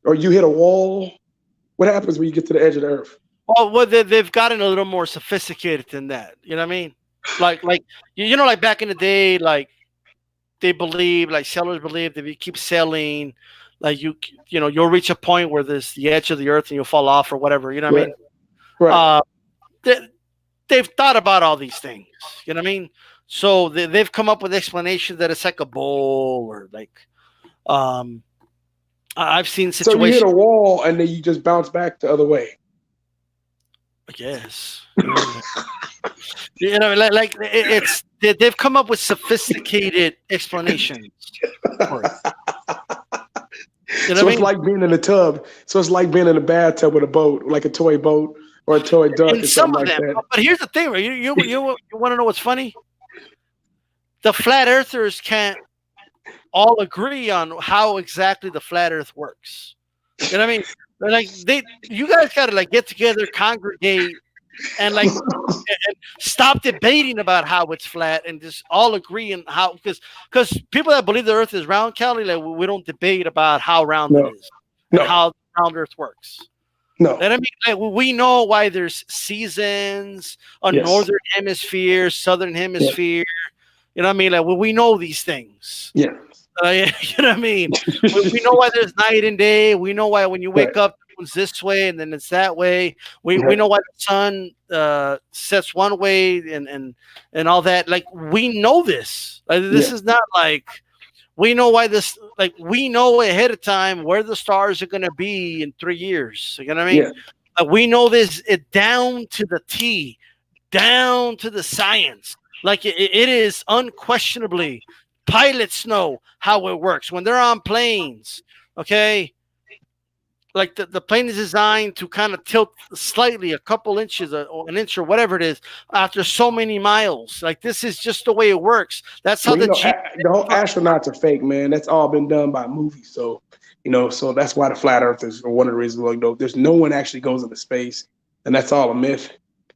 Or you hit a wall? What happens when you get to the edge of the earth? Well, they've gotten a little more sophisticated than that. You know what I mean? Like like back in the day, like they believe, like sellers believe, that if you keep selling, like you'll reach a point where there's the edge of the earth and you'll fall off or whatever. You know what I mean? Right. They've thought about all these things. You know what I mean? So they've come up with explanations that it's like a bowl or like, I've seen situations. So you hit a wall and then you just bounce back the other way. I guess. Like they've come up with sophisticated explanations. For it. It's like being in a tub. So it's like being in a bathtub with a boat, like a toy boat or a toy duck or something like that. But here's the thing, right? You want to know what's funny? The flat earthers can't all agree on how exactly the flat earth works. You know what I mean? They're like you guys gotta like get together, congregate, and like and stop debating about how it's flat and just all agree on how, because people that believe the earth is round, Kelly, like we don't debate about how round it is and how round earth works. No. And I mean, like, we know why there's seasons, a northern hemisphere, southern hemisphere. You know what I mean? Like we know these things. Yeah. You know what I mean? we know why there's night and day. We know why when you wake up, it's this way and then it's that way. We know why the sun sets one way and all that. Like we know this. Like, this is not like we know why this. Like we know ahead of time where the stars are going to be in 3 years. You know what I mean? We know this down to the T, down to the science. Like it is unquestionably. Pilots know how it works when they're on planes. Okay, like the plane is designed to kind of tilt slightly, a couple inches or an inch or whatever it is, after so many miles. Like this is just the way it works. That's how the whole astronauts are fake, man. That's all been done by movies. So so that's why the flat earthers are one of the reasons. There's no one actually goes into space, and that's all a myth.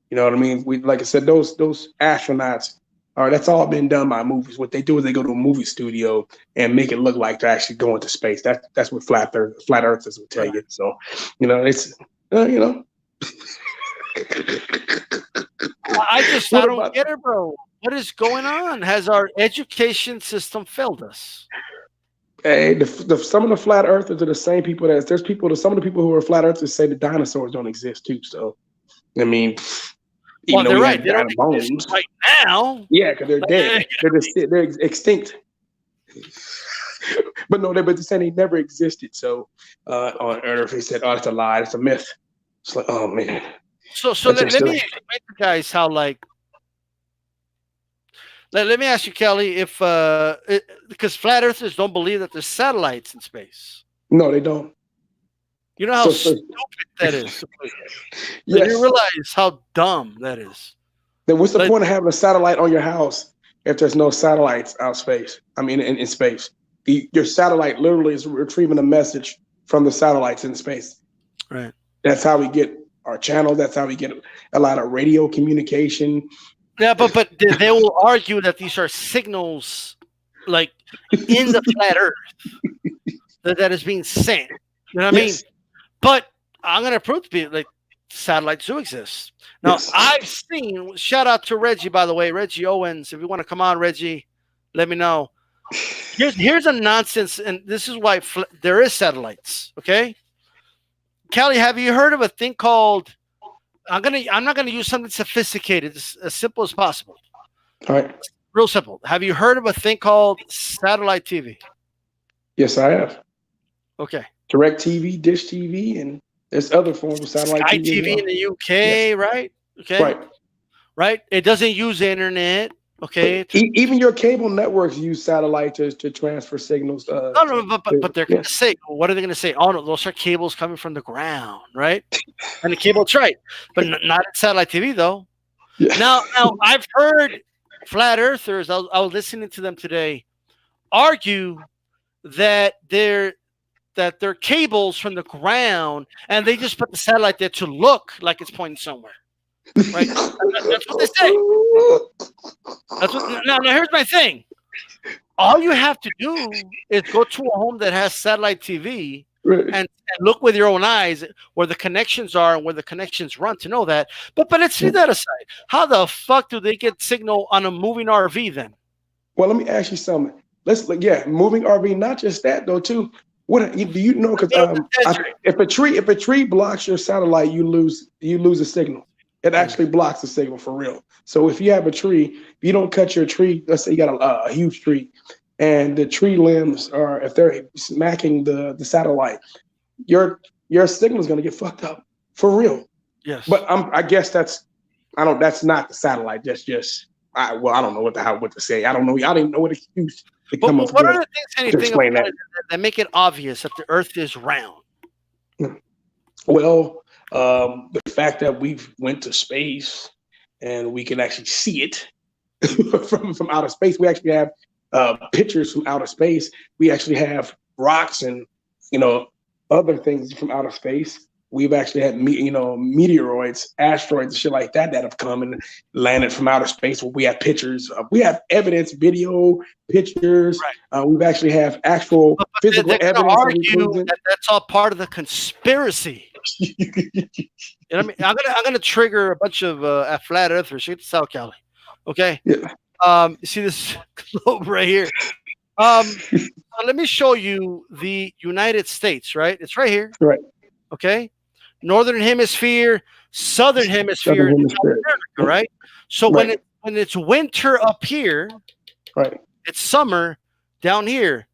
You know what I mean? Like I said, those astronauts. That's all been done by movies. What they do is they go to a movie studio and make it look like they're actually going to space. That's what flat earthers will tell you. So, it's I don't get it, bro. What is going on? Has our education system failed us? Hey, some of the flat earthers are the same people some of the people who are flat earthers say the dinosaurs don't exist too. So, I mean. Well, they're right. They don't exist right now. Yeah, because they're dead. They're extinct. But they're saying they never existed. So on Earth, they said, "Oh, it's a lie. It's a myth." It's like, oh man. So let me explain to guys how like. Let me ask you, Kelly, if because flat earthers don't believe that there's satellites in space. No, they don't. You know how stupid that is. You realize how dumb that is. Then what's the point of having a satellite on your house if there's no satellites out space? I mean, in space, your satellite literally is retrieving a message from the satellites in space. Right. That's how we get our channels. That's how we get a lot of radio communication. Yeah, but they will argue that these are signals, like in the flat Earth, that is being sent. You know what I mean? But I'm going to prove to you, like, satellites do exist. Now, I've seen, shout out to Reggie, by the way, Reggie Owens. If you want to come on, Reggie, let me know. Here's a nonsense, and this is why there is satellites, okay? Kelly, have you heard of a thing called, I'm not going to use something sophisticated, as simple as possible. All right. Real simple. Have you heard of a thing called satellite TV? Yes, I have. Okay. Direct TV, Dish TV, and there's other forms of satellite Sky TV in the UK, right? Okay. Right. It doesn't use the internet. Okay. Even your cable networks use satellite to transfer signals. But they're going to say, what are they going to say? Oh, no, those are cables coming from the ground, right? And the cable's right. But not in satellite TV, though. Yeah. Now, I've heard flat earthers, I was listening to them today, argue that that they're cables from the ground, and they just put the satellite there to look like it's pointing somewhere. Right? That's what they say. That's what. Now, here's my thing. All you have to do is go to a home that has satellite TV Right. and look with your own eyes where the connections are and where the connections run to know that. But let's leave that aside. How the fuck do they get signal on a moving RV then? Well, let me ask you something. Let's moving RV. Not just that though, too. What do you know? Because if a tree blocks your satellite, you lose a signal. It actually blocks the signal for real. So if you have a tree, if you don't cut your tree, let's say you got a huge tree, and the tree limbs are, if they're smacking the satellite, your signal is going to get fucked up for real. Yes. But I guess that's not the satellite. I don't know what to say. I don't know. I don't even know what excuse to come up with. What are the things, anything that make it obvious that the Earth is round? Well, the fact that we've went to space and we can actually see it from outer space. We actually have pictures from outer space. We actually have rocks and other things from outer space. We've actually had meteoroids, asteroids, and shit like that have come and landed from outer space. Where we have pictures. We have evidence, video, pictures. Right. We've actually have actual physical evidence. Argue that's all part of the conspiracy. You know what I mean? I'm gonna trigger a bunch of flat earthers. Check this out, Cali. Okay. Yeah. You see this globe right here? Let me show you the United States. Right? It's right here. Right. Okay. Northern hemisphere, southern hemisphere, America, right? So when it's winter up here, right, it's summer down here.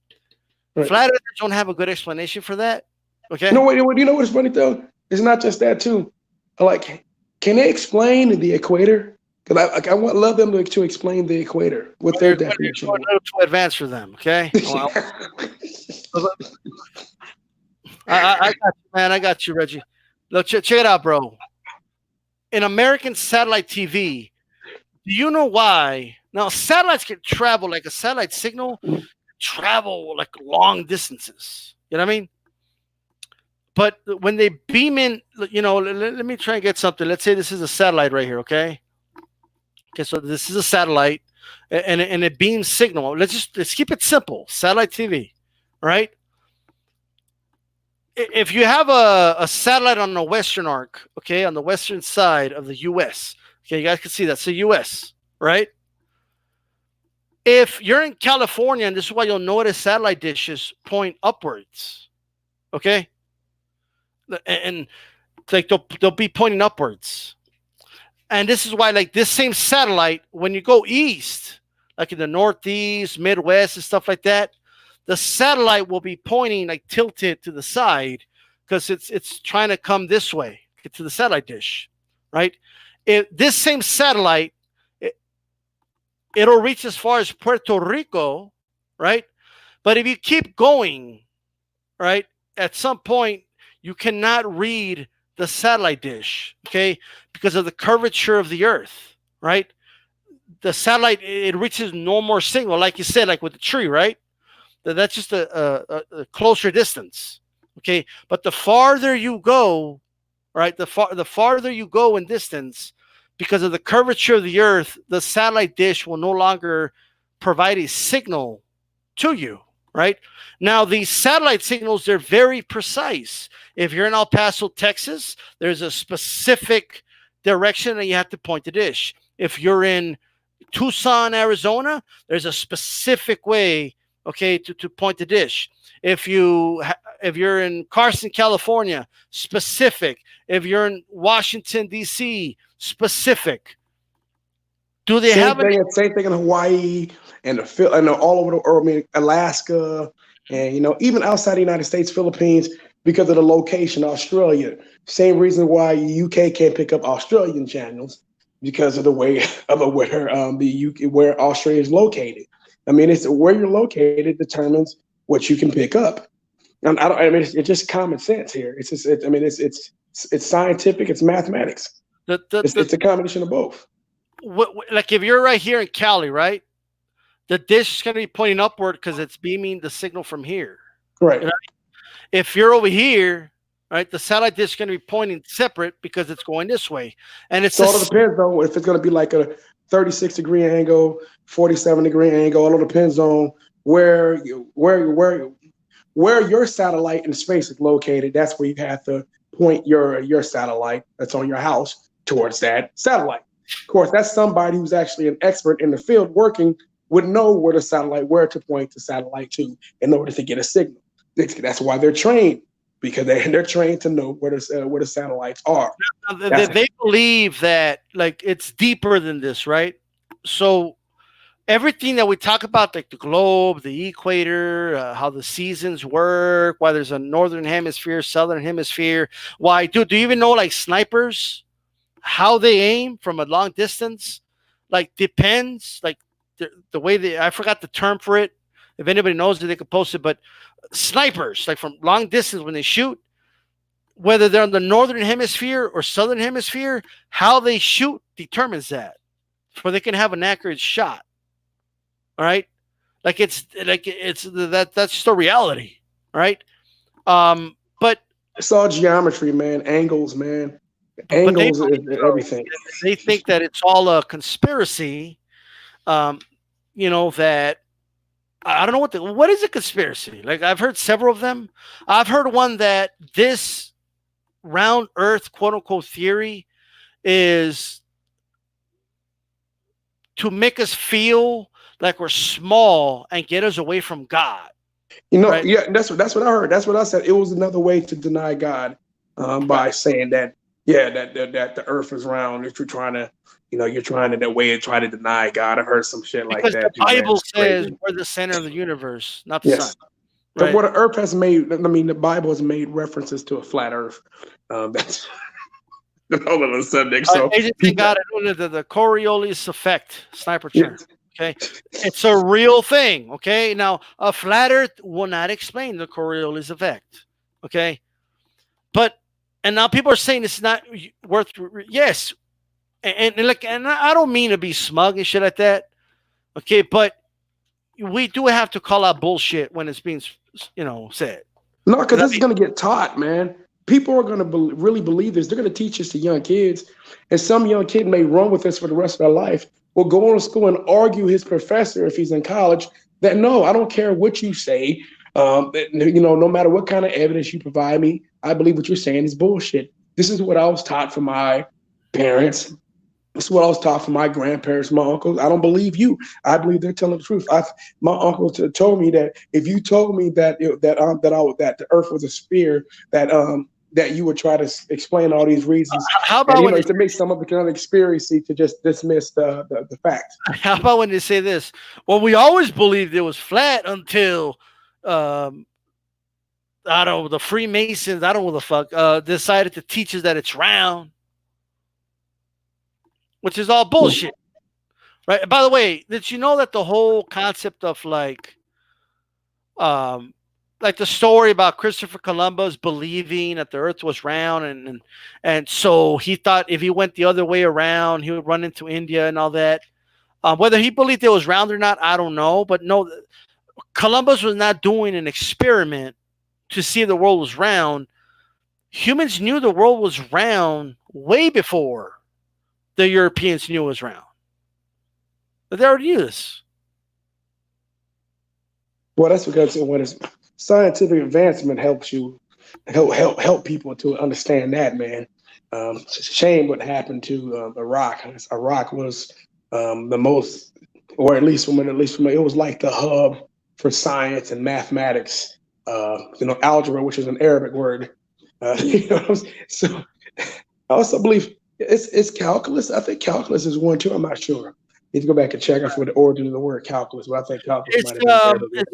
Right. Flat earthers don't have a good explanation for that. Okay. No, wait, you know what's funny though? It's not just that too. Like, can they explain the equator? Because I love them to explain the equator with their definition. A little too advanced for them. Okay. I got you, man. I got you, Reggie. Look, check it out, bro. In American satellite TV, do you know why? Now, satellites can travel, like a satellite signal, travel like long distances. You know what I mean? But when they beam in, let me try and get something. Let's say this is a satellite right here, okay? Okay, so this is a satellite, and it beams signal. Let's keep it simple. Satellite TV, right? If you have a satellite on the western arc, okay, on the western side of the U.S., okay, you guys can see that's the U.S., right? If you're in California, and this is why you'll notice satellite dishes point upwards, okay? And like they'll be pointing upwards. And this is why, like, this same satellite, when you go east, like in the Northeast, Midwest, and stuff like that, the satellite will be pointing like tilted to the side because it's trying to come this way to the satellite dish, right? This same satellite, it'll reach as far as Puerto Rico, right? But if you keep going, right, at some point you cannot read the satellite dish, okay, because of the curvature of the Earth, right? The satellite, it reaches no more signal, like you said, like with the tree, right? That's just a closer distance, okay? But the farther you go, right, the farther you go in distance, because of the curvature of the Earth, the satellite dish will no longer provide a signal to you, right? Now, these satellite signals, they're very precise. If you're in El Paso, Texas, there's a specific direction that you have to point the dish. If you're in Tucson, Arizona, there's a specific way, okay, to point the dish. If you're in Carson, California, specific. If you're in Washington, D.C., specific. Do they have same thing in Hawaii and all over the world? I mean, Alaska, and even outside the United States, Philippines, because of the location, Australia. Same reason why UK can't pick up Australian channels because of the way of where Australia is located. I mean, it's where you're located determines what you can pick up. And it's just common sense here. It's just, it's scientific. It's mathematics. It's a combination of both. Like if you're right here in Cali, right? The dish is going to be pointing upward because it's beaming the signal from here. Right. If you're over here, right, the satellite dish is going to be pointing separate because it's going this way, and it's So all it depends though if it's going to be like a 36-degree angle, 47-degree angle. All it depends on where your satellite in space is located. That's where you have to point your satellite that's on your house towards that satellite. Of course, that's somebody who's actually an expert in the field working would know where to point the satellite to in order to get a signal. That's why they're trained, because they're trained to know where the satellites are. They believe that like it's deeper than this, right? So everything that we talk about, like the globe, the equator, how the seasons work, why there's a northern hemisphere, southern hemisphere, why do you even know like snipers, how they aim from a long distance, like depends, like the way I forgot the term for it. If anybody knows it, they could post it. But snipers, like from long distance when they shoot, whether they're in the northern hemisphere or southern hemisphere, how they shoot determines that, for they can have an accurate shot. All right, that's just the reality. All right, but it's all geometry, man. Angles, man. Angles is everything. They think that it's all a conspiracy. That I don't know what is a conspiracy. Like I've heard several of them. I've heard one that this round Earth quote unquote theory is to make us feel like we're small and get us away from God. Right? Yeah, that's what I heard. That's what I said. It was another way to deny God by saying that, that the Earth is round. If you're trying to that way and try to deny God. I heard some shit like that. Because the Bible says we're the center of the universe, not the sun. Right? What the Earth has made, the Bible has made references to a flat Earth. That's a whole other subject. So they just got the Coriolis effect, sniper term. Okay, it's a real thing. Okay, now a flat Earth will not explain the Coriolis effect. Okay, and now people are saying it's not worth. Yes, and I don't mean to be smug and shit like that. Okay, but we do have to call out bullshit when it's being said. No, because this is going to get taught, man. People are going to really believe this. They're going to teach this to young kids, and some young kid may run with this for the rest of their life. Will go on to school and argue his professor if he's in college that no, I don't care what you say. No matter what kind of evidence you provide me, I believe what you're saying is bullshit. This is what I was taught from my parents. This is what I was taught from my grandparents, my uncles. I don't believe you. I believe they're telling the truth. My uncle told me that if you told me that the Earth was a sphere, that you would try to explain all these reasons. How about to make some of it an conspiracy to just dismiss the facts? How about when they say this? Well, we always believed it was flat until I don't know, the Freemasons, I don't know what the fuck, decided to teach us that it's round, which is all bullshit. Right? By the way, did you know that the whole concept of like the story about Christopher Columbus believing that the Earth was round, and so he thought if he went the other way around, he would run into India and all that. Whether he believed it was round or not, I don't know. But no, Columbus was not doing an experiment to see if the world was round. Humans knew the world was round way before the Europeans knew it was round. But they already knew this. Well, that's because when it's scientific advancement helps you help people to understand that, man. It's a shame what happened to Iraq. Iraq was the most, or at least from it was like the hub for science and mathematics. Algebra, which is an Arabic word. So I also believe it's calculus. I think calculus is one too. I'm not sure. Need to go back and check for the origin of the word calculus, but I think calculus might have been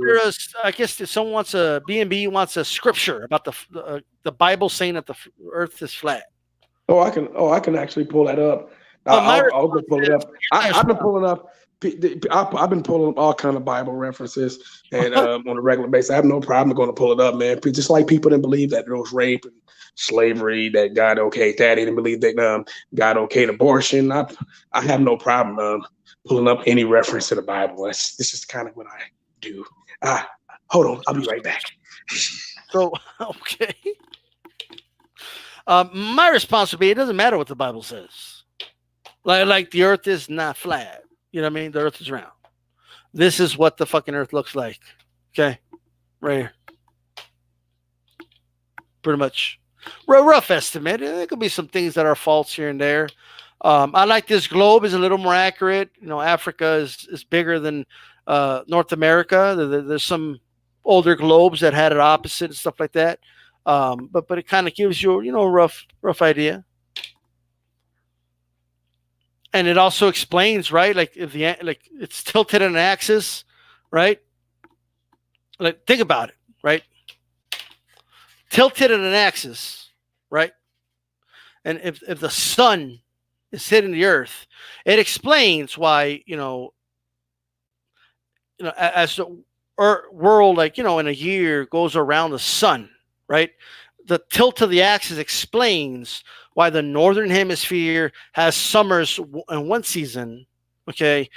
I guess if someone wants B&B wants a scripture about the Bible saying that the Earth is flat. I can actually pull that up. I'll go pull it up. I've been pulling up. I've been pulling up all kind of Bible references and on a regular basis. I have no problem going to pull it up, man. Just like people didn't believe that there was rape and slavery, that God okayed that. They didn't believe that God okayed abortion. I have no problem pulling up any reference to the Bible. This is kind of what I do. Hold on, I'll be right back. So okay. My response would be: it doesn't matter what the Bible says. Like the Earth is not flat. You know what I mean? The Earth is round. This is what the fucking Earth looks like. Okay, right here. Pretty much, rough estimate. There could be some things that are false here and there. I like this globe is a little more accurate. You know, Africa is bigger than North America. There's some older globes that had it opposite and stuff like that. But it kind of gives you a rough idea. And it also explains, right? Like if it's tilted on an axis, right? Like think about it, right? Tilted on an axis, right? And if the sun is hitting the earth, it explains why, as the world, like, in a year goes around the sun, right? The tilt of the axis explains why the northern hemisphere has summers in one season, okay?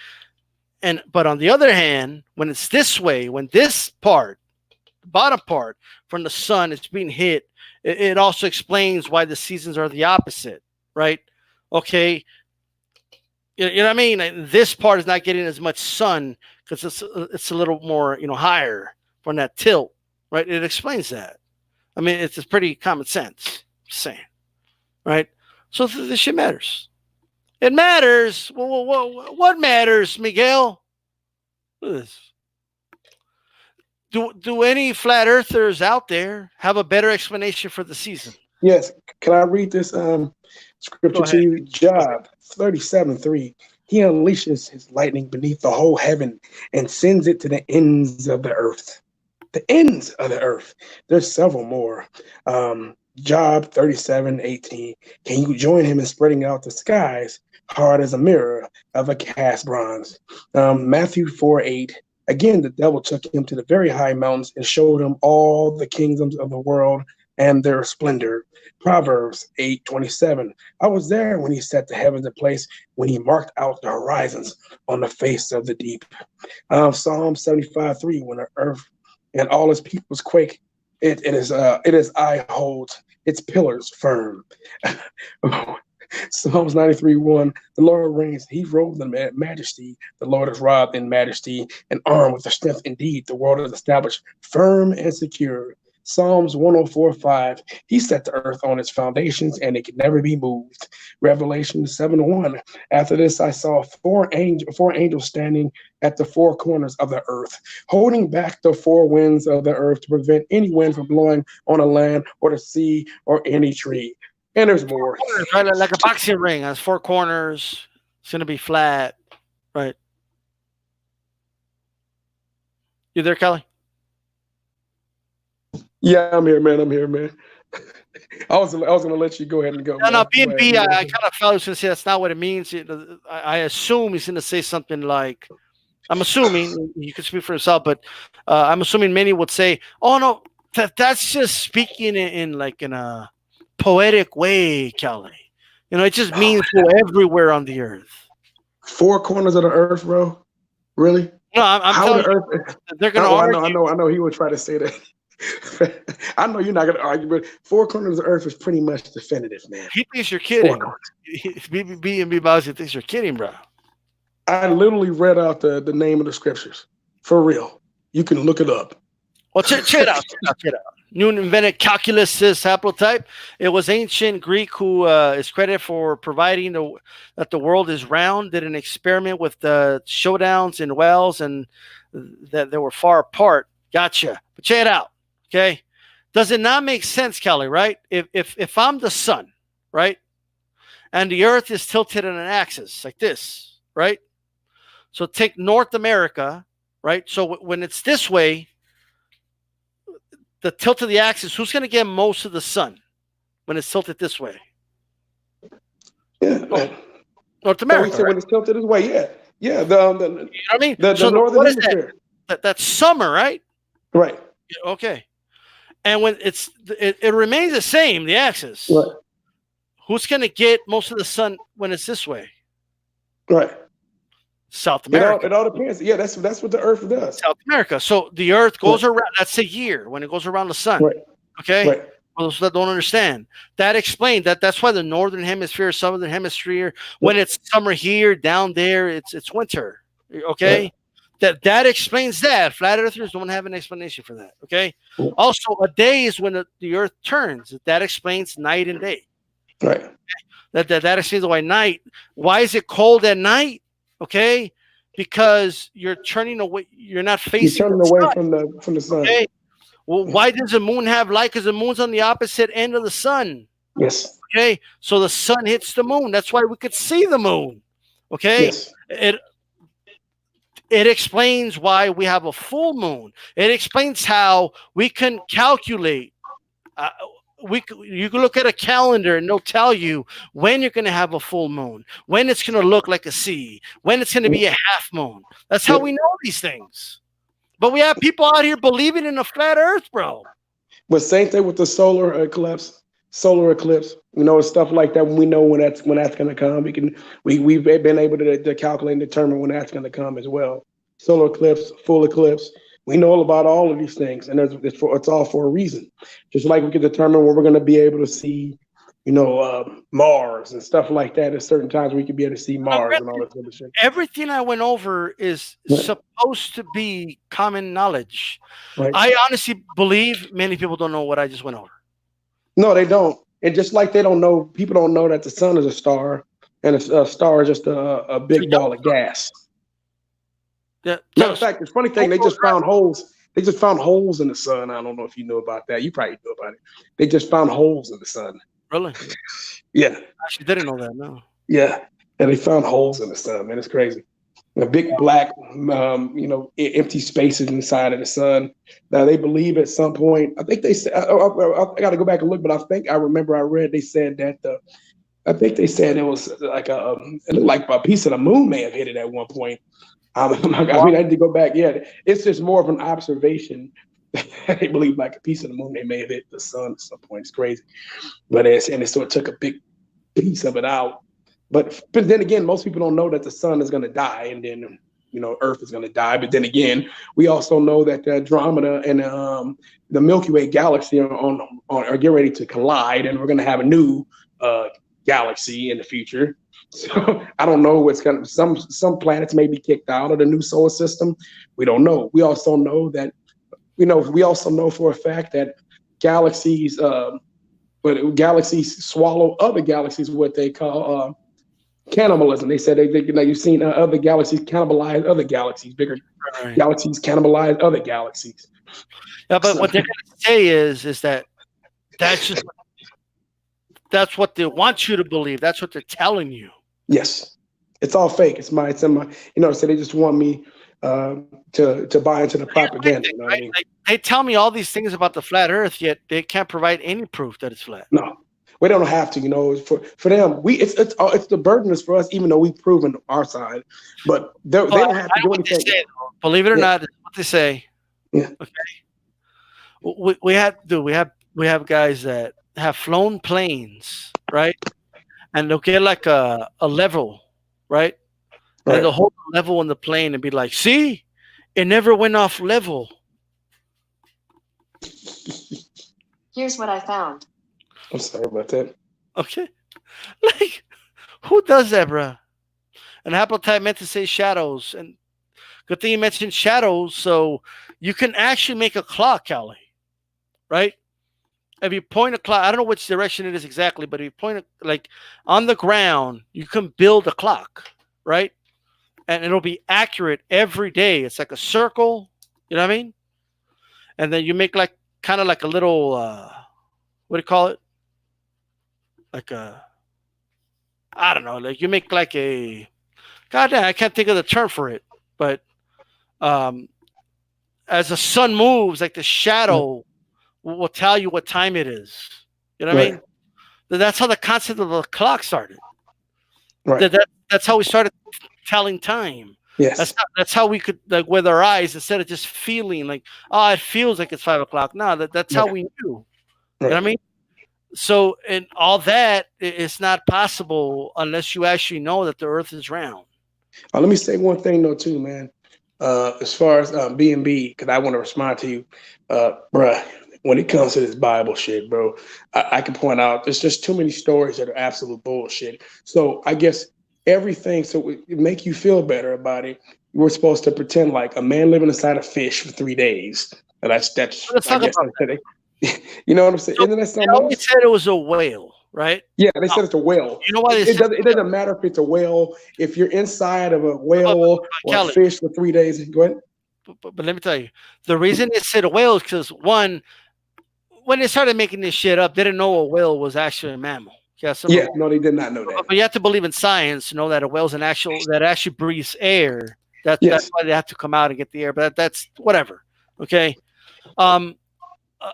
But on the other hand, when it's this way, when this part, the bottom part from the sun is being hit, it also explains why the seasons are the opposite, right? Okay, you know what I mean? This part is not getting as much sun because it's a little more higher from that tilt, right? It explains that. I mean, it's pretty common sense. Just saying, right? So this shit matters. It matters. What matters, Miguel? Look at this. Do any flat earthers out there have a better explanation for the season? Yes. Can I read this scripture to you? Job 37:3. He unleashes his lightning beneath the whole heaven and sends it to the ends of the earth. The ends of the earth. There's several more. Job 37:18. Can you join him in spreading out the skies, hard as a mirror of a cast bronze? Matthew 4:8. Again, the devil took him to the very high mountains and showed him all the kingdoms of the world and their splendor. Proverbs 8:27. I was there when he set the heavens in place, when he marked out the horizons on the face of the deep. Psalm 75:3. When the earth and all its peoples quake, it is I hold its pillars firm. Psalms 93:1. The Lord reigns. He robed in majesty. The Lord is robed in majesty and armed with the strength indeed. The world is established firm and secure. Psalms 104:5. He set the earth on its foundations and it can never be moved. Revelation 7:1. After this, I saw four angels standing at the four corners of the earth, holding back the four winds of the earth to prevent any wind from blowing on the land or the sea or any tree. And there's more. Right, like a boxing ring has four corners. It's going to be flat, right? You there, Kelly? Yeah, I'm here, man. I was gonna let you go ahead and go. No, B&B. I kind of felt he was gonna say that's not what it means. I assume he's gonna say something like, I'm assuming you can speak for yourself, but I'm assuming many would say, "Oh no, that's just speaking in a poetic way, Kelly. It just means go everywhere on the earth." Four corners of the earth, bro. Really? No, I'm telling you, they're gonna argue. I know. He would try to say that. I know you're not going to argue, but four corners of the earth is pretty much definitive, man. He thinks you're kidding. B&B Bossy thinks you're kidding, bro. I literally read out the name of the scriptures. For real. You can look it up. Well, check it out. Newton invented calculus haplotype. It was ancient Greek who is credited for providing that the world is round, did an experiment with the showdowns in wells and that they were far apart. Gotcha. But check it out. Okay, does it not make sense, Kelly? Right? If I'm the sun, right, and the Earth is tilted on an axis like this, right? So take North America, right? So when it's this way, the tilt of the axis, who's going to get most of the sun when it's tilted this way? Yeah, North America. So when it's tilted this way, yeah. You know what I mean? The northern hemisphere. That's summer, right? Right. Okay. And when it remains the same, the axis. Right. Who's going to get most of the sun when it's this way? Right. South It all America. it all depends. Yeah, that's what the Earth does. South America. So the Earth goes Right, around. That's a year when it goes around the sun. right, Okay. right. For those that don't understand, that explains that. That's why the northern hemisphere, southern hemisphere, Yep, when it's summer here, down there, it's winter. right. Okay. That explains that. Flat earthers don't have an explanation for that. Okay. Yep, Also, a day is when the Earth turns. That explains night and day. right. That explains why night. Why is it cold at night? Okay, because you're turning away. You're not You're facing the turning away sun. from the sun. Okay. Well, why does the moon have light? Because the moon's on the opposite end of the sun. Yes, Okay, so the sun hits the moon. That's why we could see the moon. Okay, yes. it it explains why we have a full moon. It explains how we can calculate. Uh, you can look at a calendar and they'll tell you when you're going to have a full moon, when it's going to look like a sea, when it's going to Yep, be a half moon. That's how we yep. know these things. But we have people out here believing in a flat Earth, bro. But same thing with the solar eclipse. Solar eclipse, stuff like that. When we know when that's going to come, we've been able to calculate and determine when that's going to come as well. Solar eclipse, full eclipse. We know about all of these things, and it's all for a reason. Just like we can determine when we're going to be able to see, Mars and stuff like that. At certain times, we could be able to see Mars and all this other shit. Everything I went over is Right, supposed to be common knowledge. right. I honestly believe many people don't know what I just went over. No, they don't. And just like they don't know, people don't know that the sun is a star, and a star is just a big ball of gas. Yeah, Matter of fact, the funny thing, they just found holes. They just found holes in the sun. I don't know if you know about that. You probably know about it. They just found holes in the sun. really? Yeah, I actually didn't know that. No. yeah. And they found holes in the sun, man. It's crazy. A big black, empty spaces inside of the sun. Now they believe at some point. I think they said. I got to go back and look, but I think I remember I read they said that I think they said it was like it looked like a piece of the moon may have hit it at one point. I mean, I had to go back. Yeah, it's just more of an observation. They believe like a piece of the moon they may have hit the sun at some point. It's crazy, but so it took a big piece of it out. But then again, most people don't know that the sun is going to die, and then Earth is going to die. But then again, we also know that the Andromeda and the Milky Way galaxy are getting ready to collide, and we're going to have a new galaxy in the future. So I don't know what's going to. Some planets may be kicked out of the new solar system. We don't know. We also know that we also know for a fact that galaxies, but galaxies swallow other galaxies. What they call cannibalism. They said you've seen other galaxies cannibalize other galaxies. Bigger galaxies cannibalize other galaxies. Yeah, but what they're going to say is that that's what they want you to believe. That's what they're telling you. Yes, it's all fake. It's my. So they just want me to buy into the propaganda. You know what I mean? Like, they tell me all these things about the flat Earth, yet they can't provide any proof that it's flat. No, we don't have to. For them, it's the burden is for us, even though we've proven our side. But they don't have to do anything. Believe it or not, that's what they say. Yeah. Okay. We have guys that have flown planes, right? And they'll get like a level, right? And they'll hold the level on the plane and be like, "See, it never went off level." Here's what I found. I'm sorry about that. Okay. Like, who does that, bruh? And Apple type meant to say shadows. And good thing you mentioned shadows. So you can actually make a clock, Callie. Right? If you point a clock, I don't know which direction it is exactly, but if you point it like on the ground, you can build a clock, right? And it'll be accurate every day. It's like a circle, you know what I mean? And then you make like kind of like a little what do you call it? Like I don't know, like you make like a goddamn, I can't think of the term for it, but as the sun moves, like the shadow will tell you what time it is. You know what I mean? That's how the concept of the clock started. Right. That's how we started telling time. Yes. That's how we could, like, with our eyes, instead of just feeling like, oh, it feels like it's 5 o'clock. No, that's how we knew. You know what I mean? So, and all that, it's not possible unless you actually know that the Earth is round. Let me say one thing though, too, man. As far as B&B, because I want to respond to you, bruh. When it comes to this Bible shit, bro, I can point out there's just too many stories that are absolute bullshit. So I guess everything, so it make you feel better about it. We're supposed to pretend like a man living inside a fish for 3 days. And that's Let's I talk guess about that's it. You know what I'm saying? so Isn't that they something always else? said it was a whale, right? Yeah, they Now, said it's a whale. you know why they It said doesn't. It doesn't matter if it's a whale. If you're inside of a but, whale or a Kelly, fish for 3 days, go ahead. but let me tell you, the reason they said a whale is because one, when they started making this shit up, they didn't know a whale was actually a mammal. Yeah, some of Yeah, them. no, they did not know that. But you have to believe in science to know that a whale's an actual that actually breathes air. That's Yes, why they have to come out and get the air. But that's whatever. Okay. Um, uh,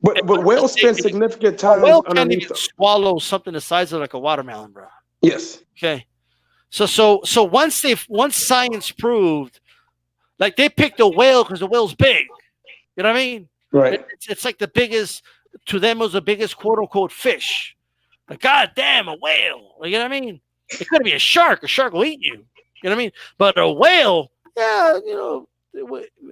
if but I'm not whales spend mistaken, significant a times whale can't underneath even them. swallow something the size of like a watermelon, bro. Yes, Okay. So once science proved, like they picked a whale because the whale's big. You know what I mean? right. It's like the biggest to them it was the biggest quote unquote fish. Like God damn a whale. Like, you know what I mean? It could be a shark. A shark will eat you. You know what I mean? But a whale, yeah,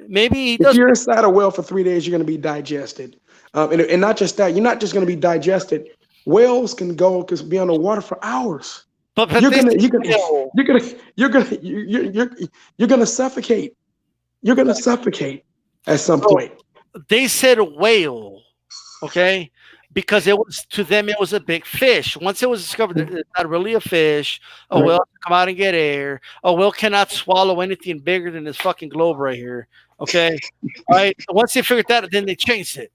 maybe he If does. you're inside a whale for 3 days, you're going to be digested, and not just that. You're not just going to be digested. Whales can be on the water for hours. But You're this gonna you're gonna whale, you're gonna you're gonna you're gonna suffocate. You're gonna suffocate at some bro, point. they said whale, okay? Because it was to them it was a big fish. Once it was discovered that it's not really a fish, a Right. whale can come out and get air. A whale cannot swallow anything bigger than this fucking globe right here. Okay. All right. Once they figured that, then they changed it.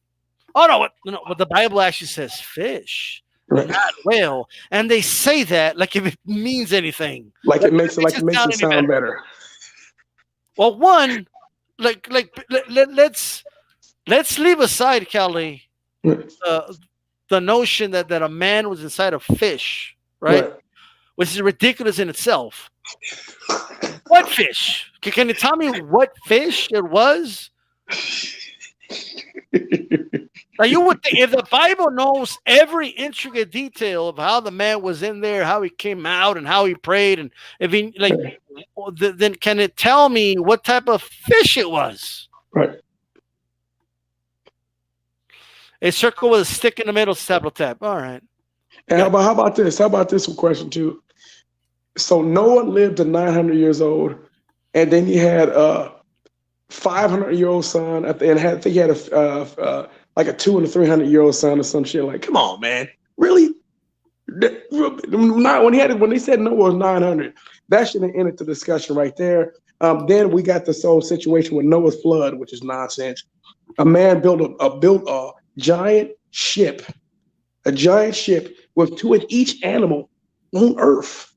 Oh no, what the Bible actually says fish, Right. not whale. And they say that like if it means anything. Like Like it makes it it like makes it it makes sound it any better. sound better. Well, one, let's leave aside, Kelly, Right. the notion that a man was inside a fish, right? Right. Which is ridiculous in itself. What fish? Can you tell me what fish it was? Now you would think if the Bible knows every intricate detail of how the man was in there, how he came out, and how he prayed, and if he like, then can it tell me what type of fish it was? Right. A circle with a stick in the middle, tap tap. All right. And how about this? How about this one question too? So Noah lived to 900 years old, and then he had a 500-year-old son. And I think he had like a 200 and 300-year-old son or some shit. Like, come on, man, really? When they said Noah was 900, that should have ended the discussion right there. Then we got this whole situation with Noah's flood, which is nonsense. A man built a giant ship, with two of each animal on Earth.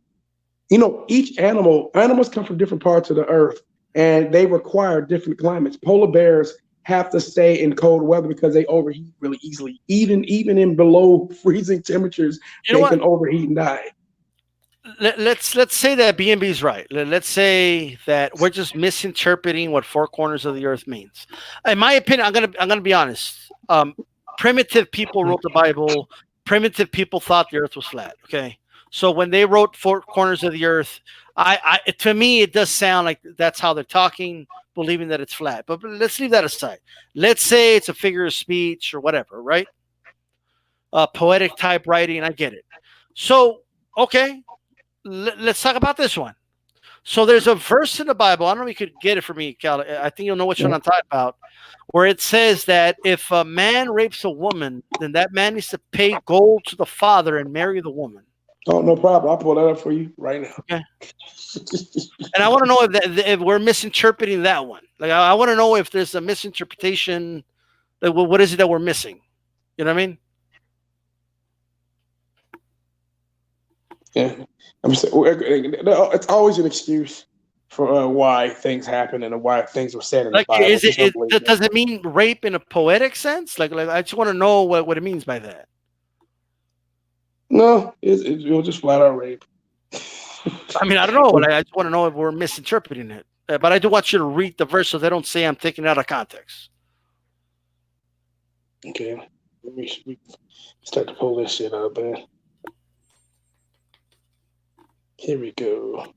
You know, animals come from different parts of the earth and they require different climates. Polar bears have to stay in cold weather because they overheat really easily. Even in below freezing temperatures, You know they what? can overheat and die. Let's say that B&B is right. Let's say that we're just misinterpreting what four corners of the earth means. In my opinion, I'm gonna be honest. Primitive people wrote the Bible. Primitive people thought the earth was flat. Okay. So when they wrote four corners of the earth, to me it does sound like that's how they're talking, believing that it's flat. But let's leave that aside. Let's say it's a figure of speech or whatever, right? Poetic type writing. I get it. So okay, let's talk about this one. So there's a verse in the Bible. I don't know if you could get it for me, Cal. I think you'll know which one I'm talking about, where it says that if a man rapes a woman, then that man needs to pay gold to the father and marry the woman. Oh, no problem. I'll pull that up for you right now. Okay. And I want to know if we're misinterpreting that one. Like I want to know if there's a misinterpretation. Like, well, what is it that we're missing? You know what I mean? Yeah. It's always an excuse for why things happen and why things were said in the Like, Bible. does it mean rape in a poetic sense? Like I just want to know what it means by that. No, it was just flat out rape. I mean, I don't know. I just want to know if we're misinterpreting it. But I do want you to read the verse so they don't say I'm taking it out of context. Okay. Let me start to pull this shit up, man. Here we go.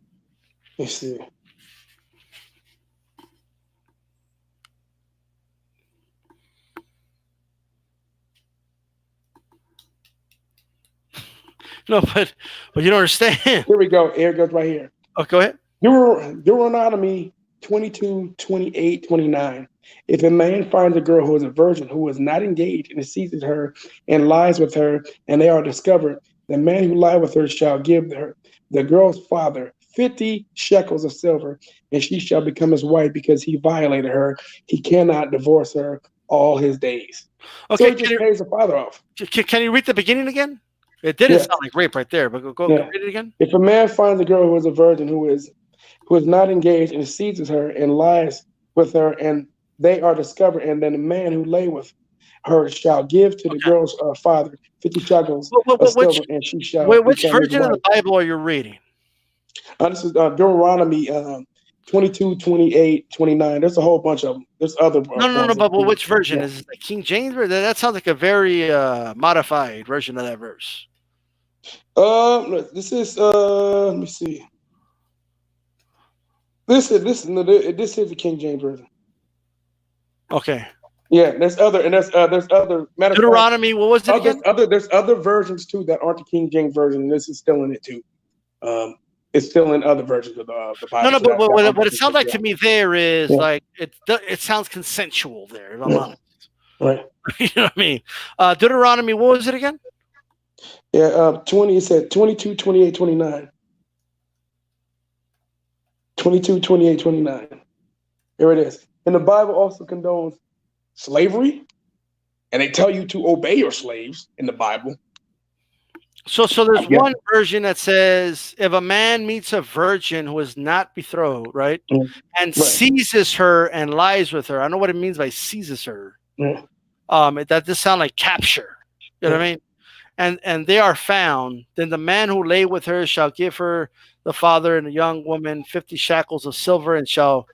Let's see. No, but you don't understand. Here we go. Here it goes right here. Oh, go ahead. Deuteronomy 22, 28, 29. If a man finds a girl who is a virgin, who is not engaged, and seizes her and lies with her, and they are discovered, the man who lied with her shall give her, the girl's father, 50 shekels of silver, and she shall become his wife because he violated her. He cannot divorce her all his days. Okay, So he just pays the father off. Can you read the beginning again? It didn't Yes. sound like rape right there, but go Yeah. read it again. If a man finds a girl who is a virgin, who is not engaged, and seizes her and lies with her, and they are discovered, and then the man who lay with her shall give to the girl's father 50 shekels of silver, and she shall which become his version of wife. the Bible are you reading? This is Deuteronomy 22, 28, 29. There's a whole bunch of them. There's other No. But which version Yeah. is it? The King James version? That sounds like a very modified version of that verse. This is let me see. This is the King James version. Okay. Yeah, there's other Deuteronomy. What was it again? There's other versions too that aren't the King James version, and this is still in it too. It's still in other versions of the Bible. No, so but what it sounds like to me there is like it sounds consensual there. If I'm honest. Right. You know what I mean? Deuteronomy. What was it again? Yeah, 20. It said 22, 28, 29. 22, 28, 29. Here it is. And the Bible also condones slavery, and they tell you to obey your slaves in the Bible. So there's one version that says if a man meets a virgin who is not betrothed, right, and seizes her and lies with her. I know what it means by seizes her. That just sound like capture. You know what I mean? And they are found, then the man who lay with her shall give her the father and the young woman 50 shekels of silver, and shall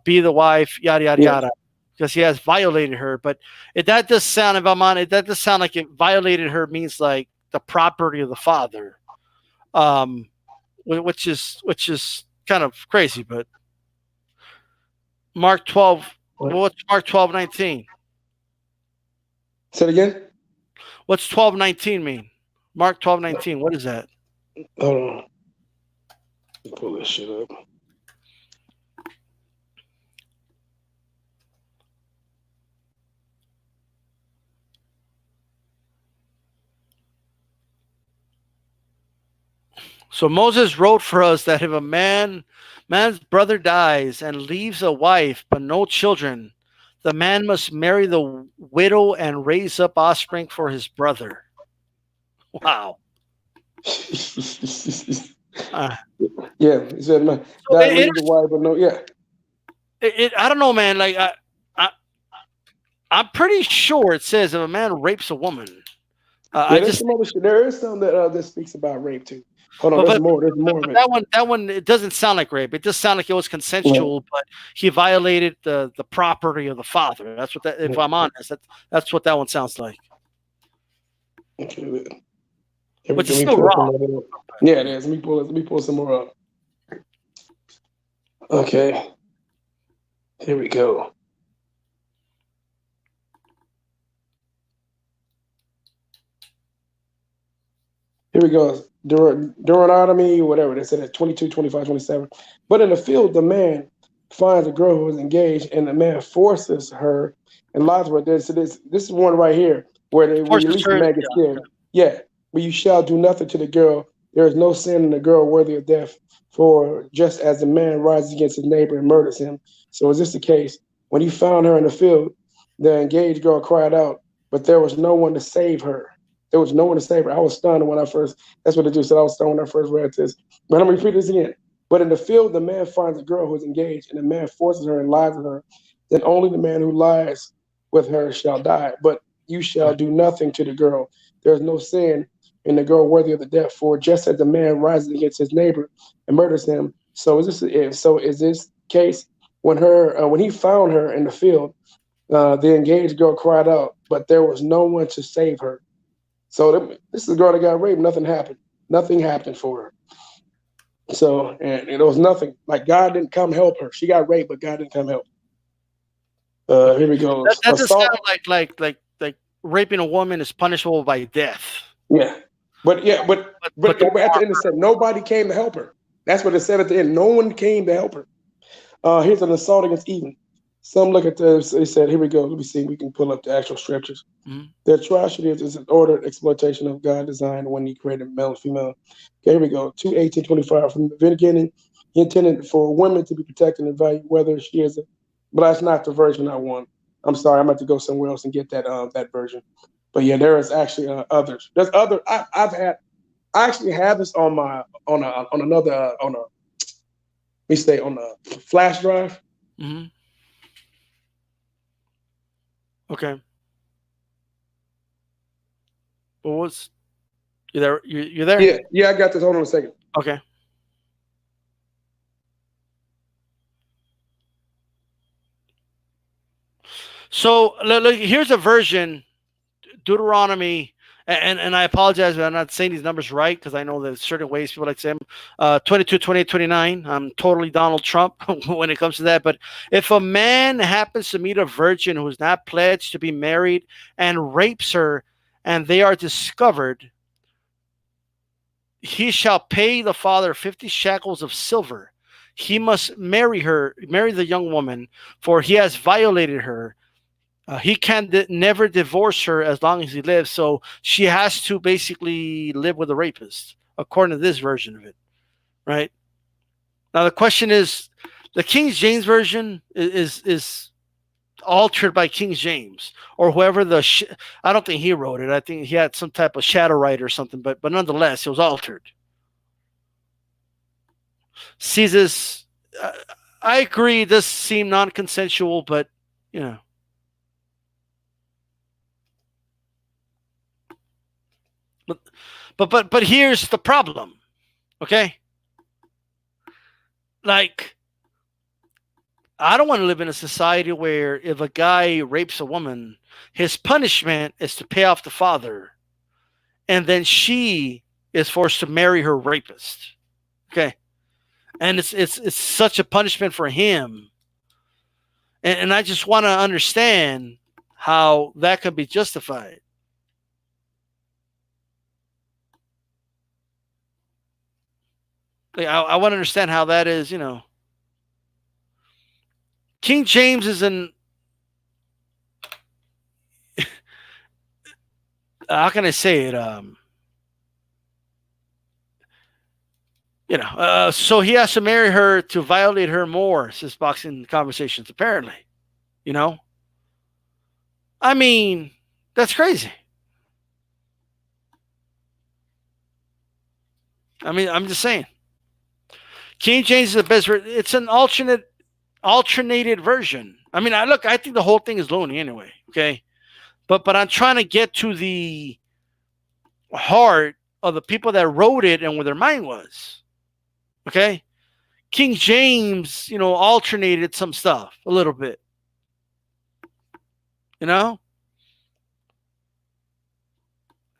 be the wife, yada yada yada, because he has violated her. But that does sound, if I'm on it, that does sound like it violated her means like the property of the father, which is kind of crazy. But Mark 12, what's Mark 12:19? Say it again. What's 12:19 mean? Mark 12:19. What is that? Hold on. Pull this shit up. So Moses wrote for us that if a man's brother dies and leaves a wife but no children, the man must marry the widow and raise up offspring for his brother. Wow. Yeah, he said, "Man, that leaves the wife, but no, yeah." I don't know, man. Like I'm pretty sure it says if a man rapes a woman. There is some that speaks about rape too. Hold on, there's more. There's more of it. That one, it doesn't sound like rape. It just sounded like it was consensual, but he violated the property of the father. That's what that. If I'm honest, that's what that one sounds like. Okay. Which is still wrong. Yeah, it is. Let me pull some more up. Okay. Here we go. Here we go. Deuteronomy, whatever. They said it's 22, 25, 27. But in the field, the man finds a girl who is engaged, and the man forces her and lies with her. So this is one right here where at least the man gets killed. Yeah. But you shall do nothing to the girl. There is no sin in the girl worthy of death, for just as the man rises against his neighbor and murders him, so is this the case. When he found her in the field, the engaged girl cried out, but there was no one to save her. There was no one to save her. I was stunned when that's what the Jew said. I was stunned when I first read this. But I'm going to repeat this again. But in the field, the man finds a girl who is engaged, and the man forces her and lies with her. Then only the man who lies with her shall die. But you shall do nothing to the girl. There is no sin in the girl worthy of the death. For just as the man rises against his neighbor and murders him, so is this case. When he found her in the field, the engaged girl cried out, but there was no one to save her. So this is a girl that got raped. Nothing happened. Nothing happened for her. So, and it was nothing. Like God didn't come help her. She got raped, but God didn't come help. Here we go. That just Assault. sounds like raping a woman is punishable by death. Yeah, but But the at the end it said nobody came to help her. That's what it said at the end. No one came to help her. Here's an assault against Eden. Some look at this. They said, here we go. Let me see. We can pull up the actual scriptures. Mhm. The atrocity is an ordered exploitation of God designed when He created male and female. Okay, here we go. 2:18:25. From the beginning, He intended for women to be protected and valued, whether she is a. But that's not the version I want. I'm sorry. I'm about to go somewhere else and get that version. But yeah, there is actually others. There's other. I actually have this on my on another on a. Let me stay on a flash drive. Mm-hmm. Okay. Well, what's you there? You there? Yeah, I got this. Hold on a second. Okay. So look, here's a version, Deuteronomy, and I apologize if I'm not saying these numbers right because I know there's certain ways people like to say them. 22, 28, 29. I'm totally Donald Trump when it comes to that. But if a man happens to meet a virgin who is not pledged to be married and rapes her, and they are discovered, he shall pay the father 50 shekels of silver. He must marry the young woman, for he has violated her. He can never divorce her as long as he lives. So she has to basically live with a rapist, according to this version of it, right? Now the question is, the King James version is altered by King James or whoever I don't think he wrote it. I think he had some type of shadow writer or something, but nonetheless, it was altered. See this? I agree. This seemed non-consensual, but you know. But here's the problem, okay? Like, I don't want to live in a society where if a guy rapes a woman, his punishment is to pay off the father, and then she is forced to marry her rapist, okay? And it's such a punishment for him, and I just want to understand how that could be justified. Like, I want to understand how that is, you know. King James is an how can I say it? So he has to marry her to violate her more, says Boxing Conversations, apparently. You know? I mean, that's crazy. I mean, I'm just saying. King James is the best. It's an alternated version. I mean, I think the whole thing is loony anyway. Okay, but I'm trying to get to the heart of the people that wrote it and where their mind was. Okay, King James, alternated some stuff a little bit. You know,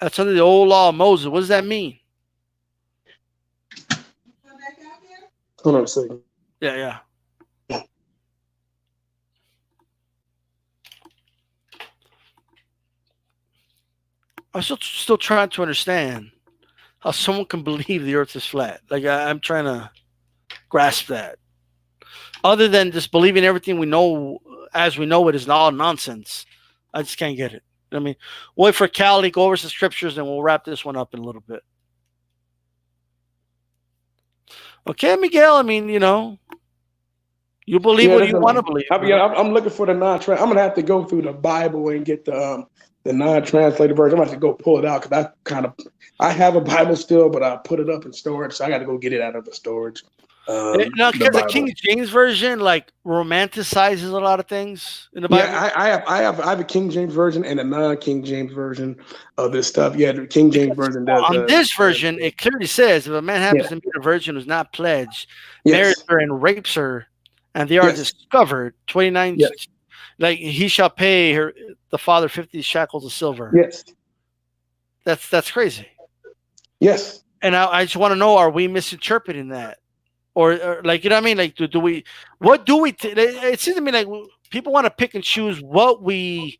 that's under the old law of Moses. What does that mean? Hold on a second. Yeah. I'm still trying to understand how someone can believe the earth is flat. Like, I'm trying to grasp that. Other than just believing everything we know as we know it is all nonsense. I just can't get it. I mean, wait for Callie, go over some scriptures, and we'll wrap this one up in a little bit. Okay, Miguel, I mean, you believe what you want to believe. I'm looking for the non-trans. I'm going to have to go through the Bible and get the non-translated version. I'm going to have to go pull it out because I have a Bible still, but I put it up in storage, so I got to go get it out of the storage. Now, because the King James version romanticizes a lot of things in the Bible. Yeah, I have a King James version and a non-King James version of this stuff. Yeah, the King James version does. On this version, it clearly says if a man happens to meet a virgin who's not pledged, marries her and rapes her, and they are discovered, 29, like he shall pay the father 50 shekels of silver. Yes, that's crazy. Yes. And I just want to know: are we misinterpreting that, or like you know what I mean? Like, do we? What do we? It seems to me like people want to pick and choose what we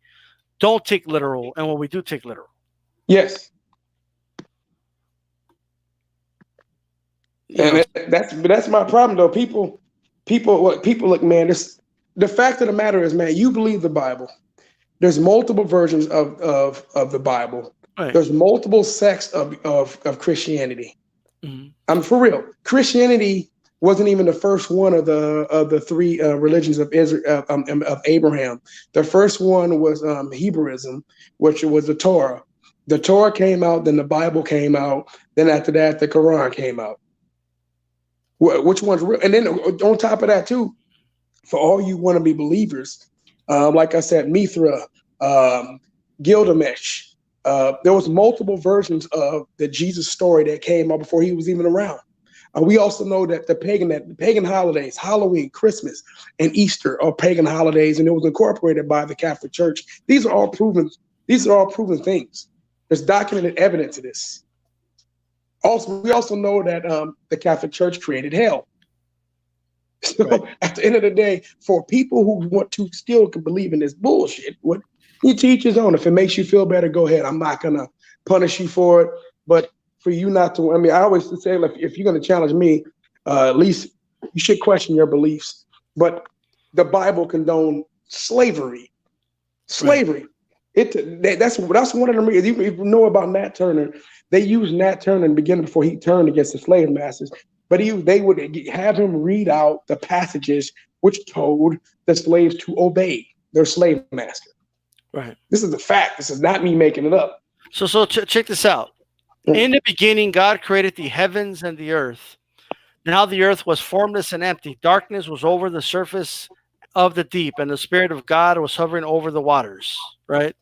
don't take literal and what we do take literal. Yes. You know? And that's my problem though. People look, man, this the fact of the matter is, man, you believe the Bible. There's multiple versions of the Bible. Right. There's multiple sects of Christianity. Mm-hmm. I'm for real. Christianity wasn't even the first one of the three religions of Israel of Abraham. The first one was Hebrewism, which was the Torah. The Torah came out, then the Bible came out, then after that the Quran came out. Which one's real? And then on top of that too, for all you wannabe believers, like I said, Mithra, Gilgamesh. There was multiple versions of the Jesus story that came out before he was even around. We also know that the pagan holidays, Halloween, Christmas, and Easter are pagan holidays, and it was incorporated by the Catholic Church. These are all proven things. There's documented evidence of this. Also, we also know that the Catholic Church created hell. So right. At the end of the day, for people who want to still believe in this bullshit, what you teach is on. If it makes you feel better, go ahead. I'm not gonna punish you for it, but for you not to, I mean, I always say, like, if you're gonna challenge me, at least you should question your beliefs. But the Bible condoned slavery. Slavery. Right. That's one of the reasons. If you know about Nat Turner, they used Nat Turner in the beginning before he turned against the slave masters. But they would have him read out the passages which told the slaves to obey their slave master. Right. This is a fact. This is not me making it up. So check this out. In the beginning, God created the heavens and the earth. Now the earth was formless and empty. Darkness was over the surface of the deep, and the Spirit of God was hovering over the waters. Right.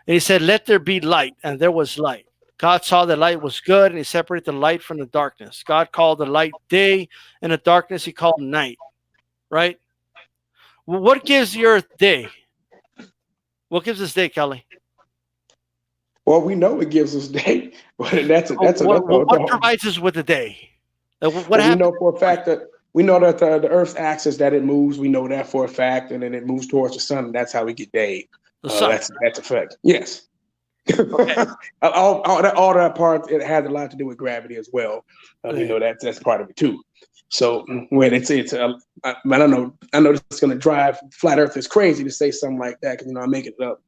And he said, "Let there be light," and there was light. God saw the light was good, and he separated the light from the darkness. God called the light day, and the darkness he called night. Right? Well, what gives the earth day? What gives us day, Kelly? Well, we know it gives us day, but what provides us with the day? What happens? We know for a fact that the Earth's axis that it moves. We know that for a fact, and then it moves towards the sun. And that's how we get day. The sun. That's a fact. Yes. Okay. all that part, it has a lot to do with gravity as well. We know that's part of it too. So when it's I don't know. I know this is going to drive flat earthers crazy to say something like that because I'm making it up.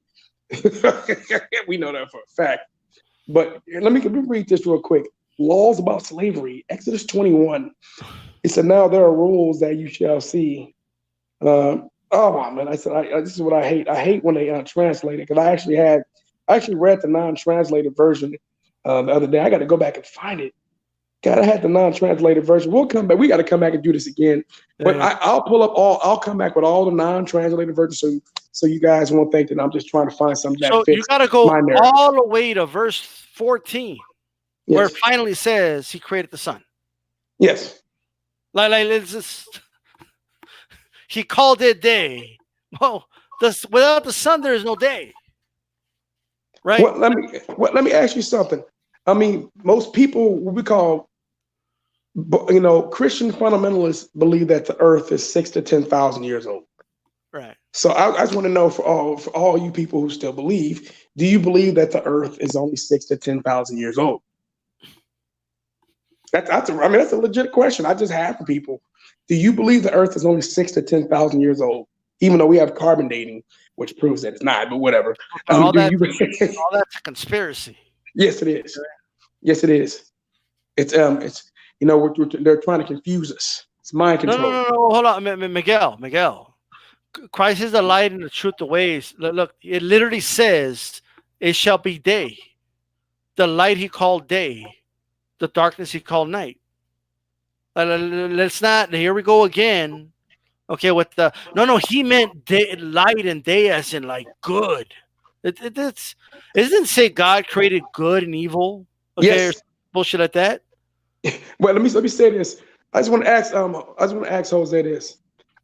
We know that for a fact. But let me read this real quick. Laws about slavery. Exodus 21. It said, "Now there are rules that you shall see." Oh man, I said this is what I hate. I hate when they translate it because I actually read the non-translated version the other day. I got to go back and find it. God, I had the non-translated version. We'll come back. We got to come back and do this again. But I'll pull up I'll come back with all the non-translated versions so you guys won't think that I'm just trying to find something that fits. So you got to go all the way to verse 14, where it finally says he created the sun. Yes. Like it's just, he called it day. Well, without the sun, there is no day. Right. Let me ask you something. I mean, most people, what we call, Christian fundamentalists believe that the earth is 6,000 to 10,000 years old. Right. So I just want to know for all you people who still believe, do you believe that the earth is only 6,000 to 10,000 years old? That's a legit question. I just have for people. Do you believe the earth is only 6,000 to 10,000 years old? Even though we have carbon dating, which proves that it's not, but whatever. All that's a conspiracy. Yes, it is. Yes, it is. It's they're trying to confuse us. It's mind control. No. Hold on, Miguel. Christ is the light and the truth, the ways. Look, it literally says, "It shall be day." The light he called day, the darkness he called night. Let's not. Here we go again. Okay, with the he meant day, light and day as in like good. It doesn't say God created good and evil. Okay, yes. Or bullshit like that. Well, let me say this. I just want to ask Jose this.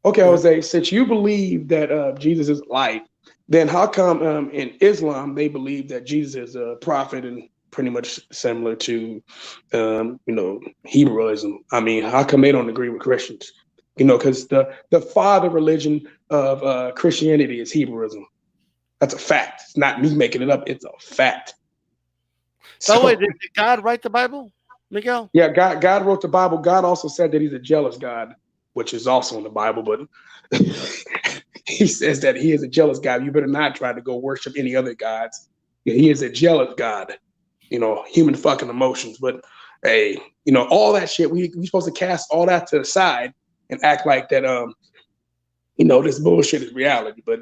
Okay, Jose, since you believe that Jesus is light, then how come in Islam they believe that Jesus is a prophet and pretty much similar to, Hebrewism. I mean, how come they don't agree with Christians? Because the father religion of Christianity is Hebrewism. That's a fact. It's not me making it up. It's a fact. By the way, did God write the Bible, Miguel? Yeah, God wrote the Bible. God also said that he's a jealous God, which is also in the Bible, but he says that he is a jealous God. You better not try to go worship any other gods. He is a jealous God. Human fucking emotions. But hey, all that shit, we supposed to cast all that to the side and act like that this bullshit is reality. But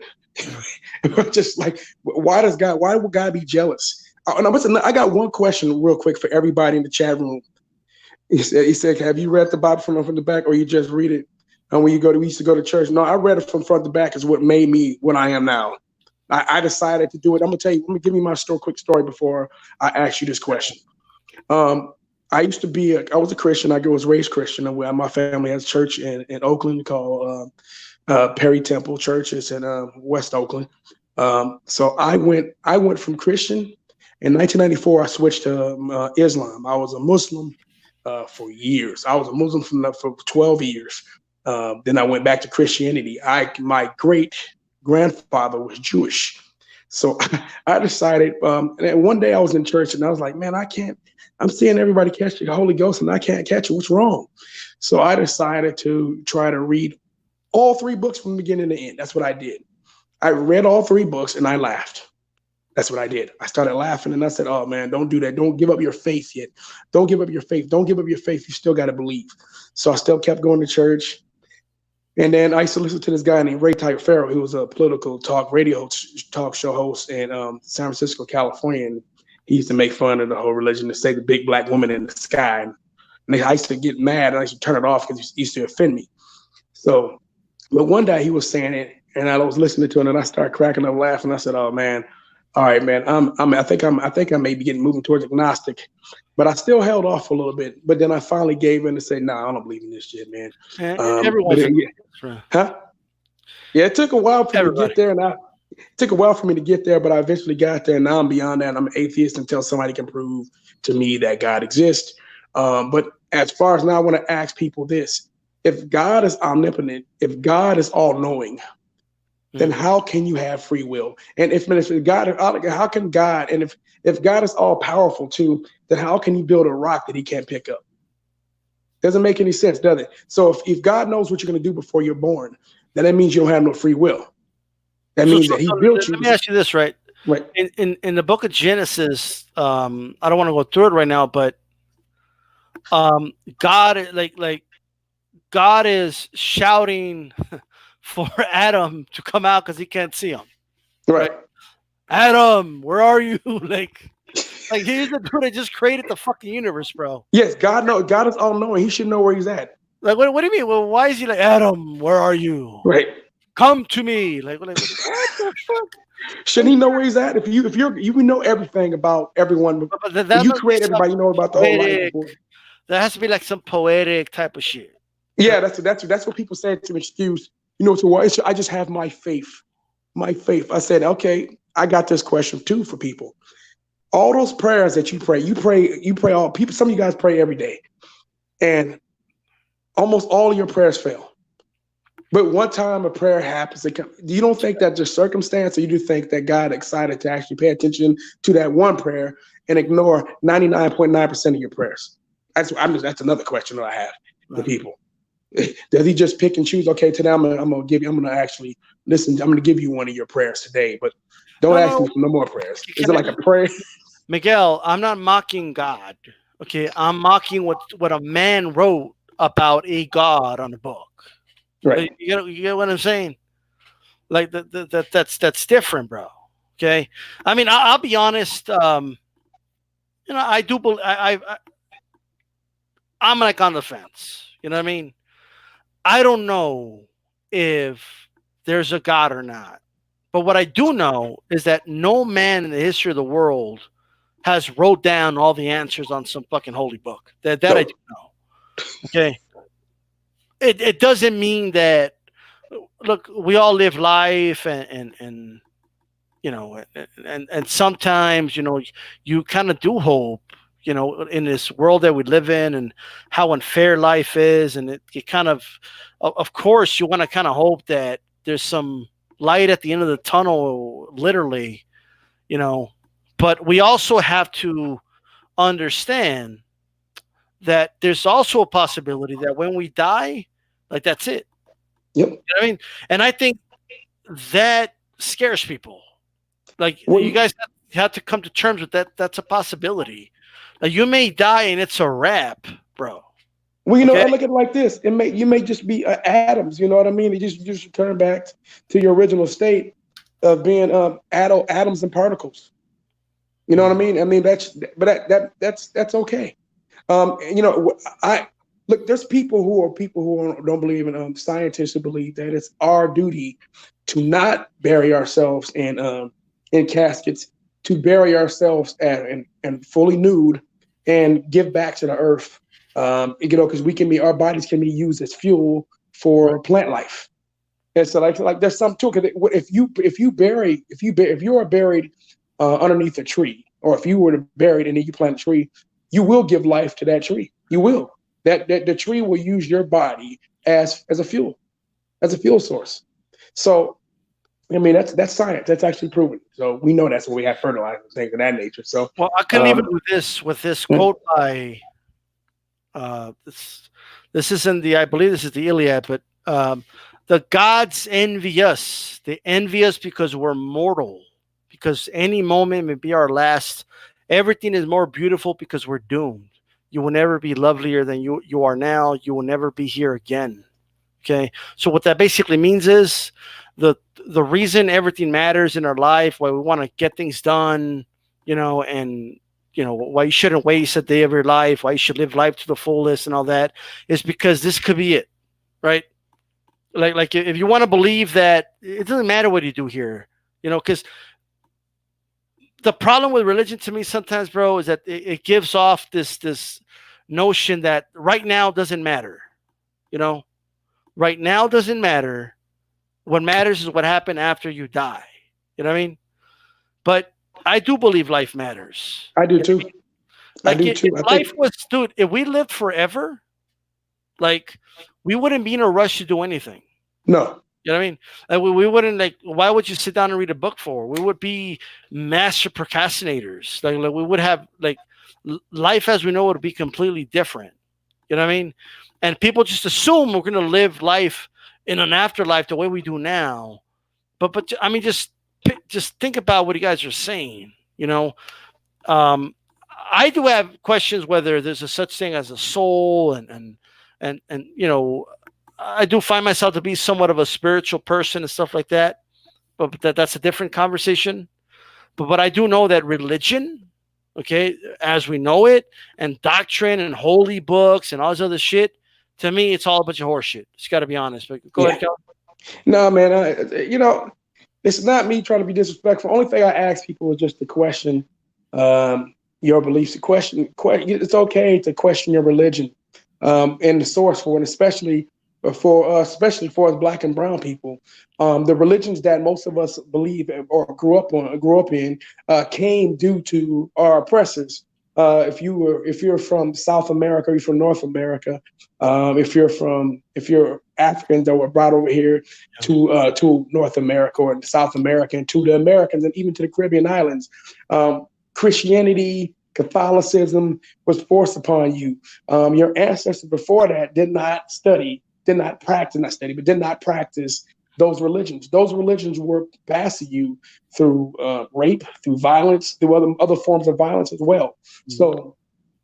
just like, why would God be jealous? I got one question real quick for everybody in the chat room. He said, have you read the Bible from the back, or you just read it? And when we used to go to church. No, I read it from front to back is what made me what I am now. I decided to do it. I'm gonna tell you, let me give you my quick story before I ask you this question. I used to be I was a Christian. I was raised Christian, and my family has a church in Oakland called Perry Temple Church. It's in West Oakland. So I went from Christian. In 1994, I switched to Islam. I was a Muslim for years. I was a Muslim for 12 years. Then I went back to Christianity. My great grandfather was Jewish. So I decided, and one day I was in church and I was like, man, I'm seeing everybody catch the Holy Ghost and I can't catch it. What's wrong? So I decided to try to read all 3 books from beginning to end. That's what I did. I read all 3 books and I laughed. That's what I did. I started laughing and I said, oh man, don't do that. Don't give up your faith yet. Don't give up your faith. Don't give up your faith. You still got to believe. So I still kept going to church. And then I used to listen to this guy named Ray Farrell, who was a political radio talk show host in San Francisco, California. And he used to make fun of the whole religion and say the big black woman in the sky. And I used to get mad and I used to turn it off because it used to offend me. So, but one day he was saying it and I was listening to it and I started cracking up laughing. I said, oh man, all right, man, I think I may be moving towards agnostic, but I still held off a little bit. But then I finally gave in and said, nah, I don't believe in this shit, man. Huh? Yeah, it took a while for me to get there, and it took a while for me to get there, but I eventually got there. And now I'm beyond that. I'm an atheist until somebody can prove to me that God exists. But as far as now, I want to ask people this: if God is omnipotent, if God is all-knowing, then how can you have free will? And if God, how can God, and if God is all powerful too, then how can you build a rock that he can't pick up? Doesn't make any sense, does it? So if God knows what you're going to do before you're born, then that means you don't have no free will. That means that he built you. Let me ask you this, right? Right. In the book of Genesis, I don't want to go through it right now, but God, God is shouting for Adam to come out because he can't see him. Right. Adam, where are you? Like he's the dude that just created the fucking universe, bro. Yes, God is all knowing. He should know where he's at. Like, what do you mean? Well, why is he like, Adam, where are you? Right. Come to me. Like what the fuck? Shouldn't he know where he's at? If you know everything about everyone, you create everybody, you know about the whole life. That has to be like some poetic type of shit. Yeah, that's what people say to excuse. I just have my faith. My faith. I said, okay, I got this question too for people. All those prayers that you pray all people, some of you guys pray every day. And almost all of your prayers fail. But one time a prayer happens, you don't think that just circumstance, or you do think that God excited to actually pay attention to that one prayer and ignore 99.9% of your prayers? That's another question that I have for people. Does he just pick and choose? Okay, today I'm gonna actually listen. I'm gonna give you one of your prayers today, but don't ask me for no more prayers. Is it like a prayer? Miguel, I'm not mocking God. Okay, I'm mocking what a man wrote about a God on a book. Right. You get what I'm saying? Like that's different, bro. Okay. I mean, I'll be honest. I do believe I'm like on the fence. You know what I mean? I don't know if there's a God or not. But what I do know is that no man in the history of the world has wrote down all the answers on some fucking holy book. That I do know. Okay. It doesn't mean that, look, we all live life and you know, and sometimes, you know, you kind of do hope, you know, in this world that we live in and how unfair life is, and it kind of course, you want to kind of hope that there's some light at the end of the tunnel, literally, you know, but we also have to understand that there's also a possibility that when we die, like that's it. Yep. You know what I mean? And I think that scares people. Like Well, you guys have to come to terms with that. That's a possibility. Like you may die and it's a wrap, bro. well, you know, Okay. I look at it like this. You may just be atoms. You know what I mean? You just return back to your original state of being atoms and particles. You know what I mean? I mean that's okay. You know, I look. There's people who don't believe in scientists who believe that it's our duty to not bury ourselves in caskets, to bury ourselves and fully nude and give back to the earth. You know, because our bodies can be used as fuel for plant life. And so like there's some too. Cause if you are buried underneath a tree, or if you were to buried and then you plant a tree, you will give life to that tree. You will. That the tree will use your body as a fuel source. So I mean that's science. That's actually proven. So we know that's where we have fertilizer and things of that nature. So Well, I can leave it with this quote by this isn't the, I believe this is the Iliad, but the gods envy us. They envy us because we're mortal, because any moment may be our last. Everything is more beautiful because we're doomed. You will never be lovelier than you are now. You will never be here again. Okay. So what that basically means is the reason everything matters in our life, why we want to get things done, you know, and you know why you shouldn't waste a day of your life, why you should live life to the fullest and all that, is because this could be it, right? Like if you want to believe that it doesn't matter what you do here, you know, because the problem with religion to me sometimes, bro, is that it gives off this notion that right now doesn't matter. You know, right now doesn't matter. What matters is what happened after you die. You know what I mean? But I do believe life matters. I do too. I Like do too. if I think life was, dude, if we lived forever, like we wouldn't be in a rush to do anything. no. You know what I mean? Like we wouldn't like. Why would you sit down and read a book for? We would be master procrastinators. Like we would have like life as we know it would be completely different. You know what I mean? And people just assume we're going to live life in an afterlife the way we do now. But I mean, just think about what you guys are saying. You know, um, I do have questions whether there's a such thing as a soul, and you know, I do find myself to be somewhat of a spiritual person and stuff like that. But that's a different conversation. But I do know that religion, okay, as we know it, and doctrine and holy books and all this other shit, to me, it's all a bunch of horse shit. Just got to be honest. But go ahead, Cal. No, man. You know, it's not me trying to be disrespectful. Only thing I ask people is just to question your beliefs. It's okay to question your religion and the source for it, especially for us Black and brown people. The religions that most of us believe or grew up in came due to our oppressors. If you're from South America, you're from North America. If you're Africans that were brought over here to North America or South America, and to the Americans and even to the Caribbean islands, Christianity, Catholicism was forced upon you. Your ancestors before that did not practice those religions. Those religions were passed to you through rape, through violence, through other forms of violence as well. Mm-hmm. So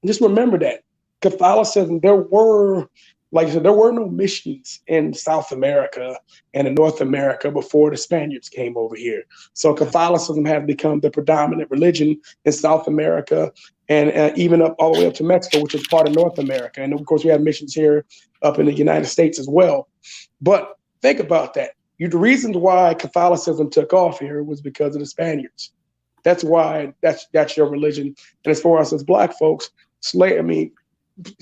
just remember that Catholicism, there were no missions in South America and in North America before the Spaniards came over here. So Catholicism has become the predominant religion in South America and even all the way up to Mexico, which is part of North America. And of course, we have missions here up in the United States as well. But think about that. The reasons why Catholicism took off here was because of the Spaniards. That's why that's your religion. And as far as Black folks,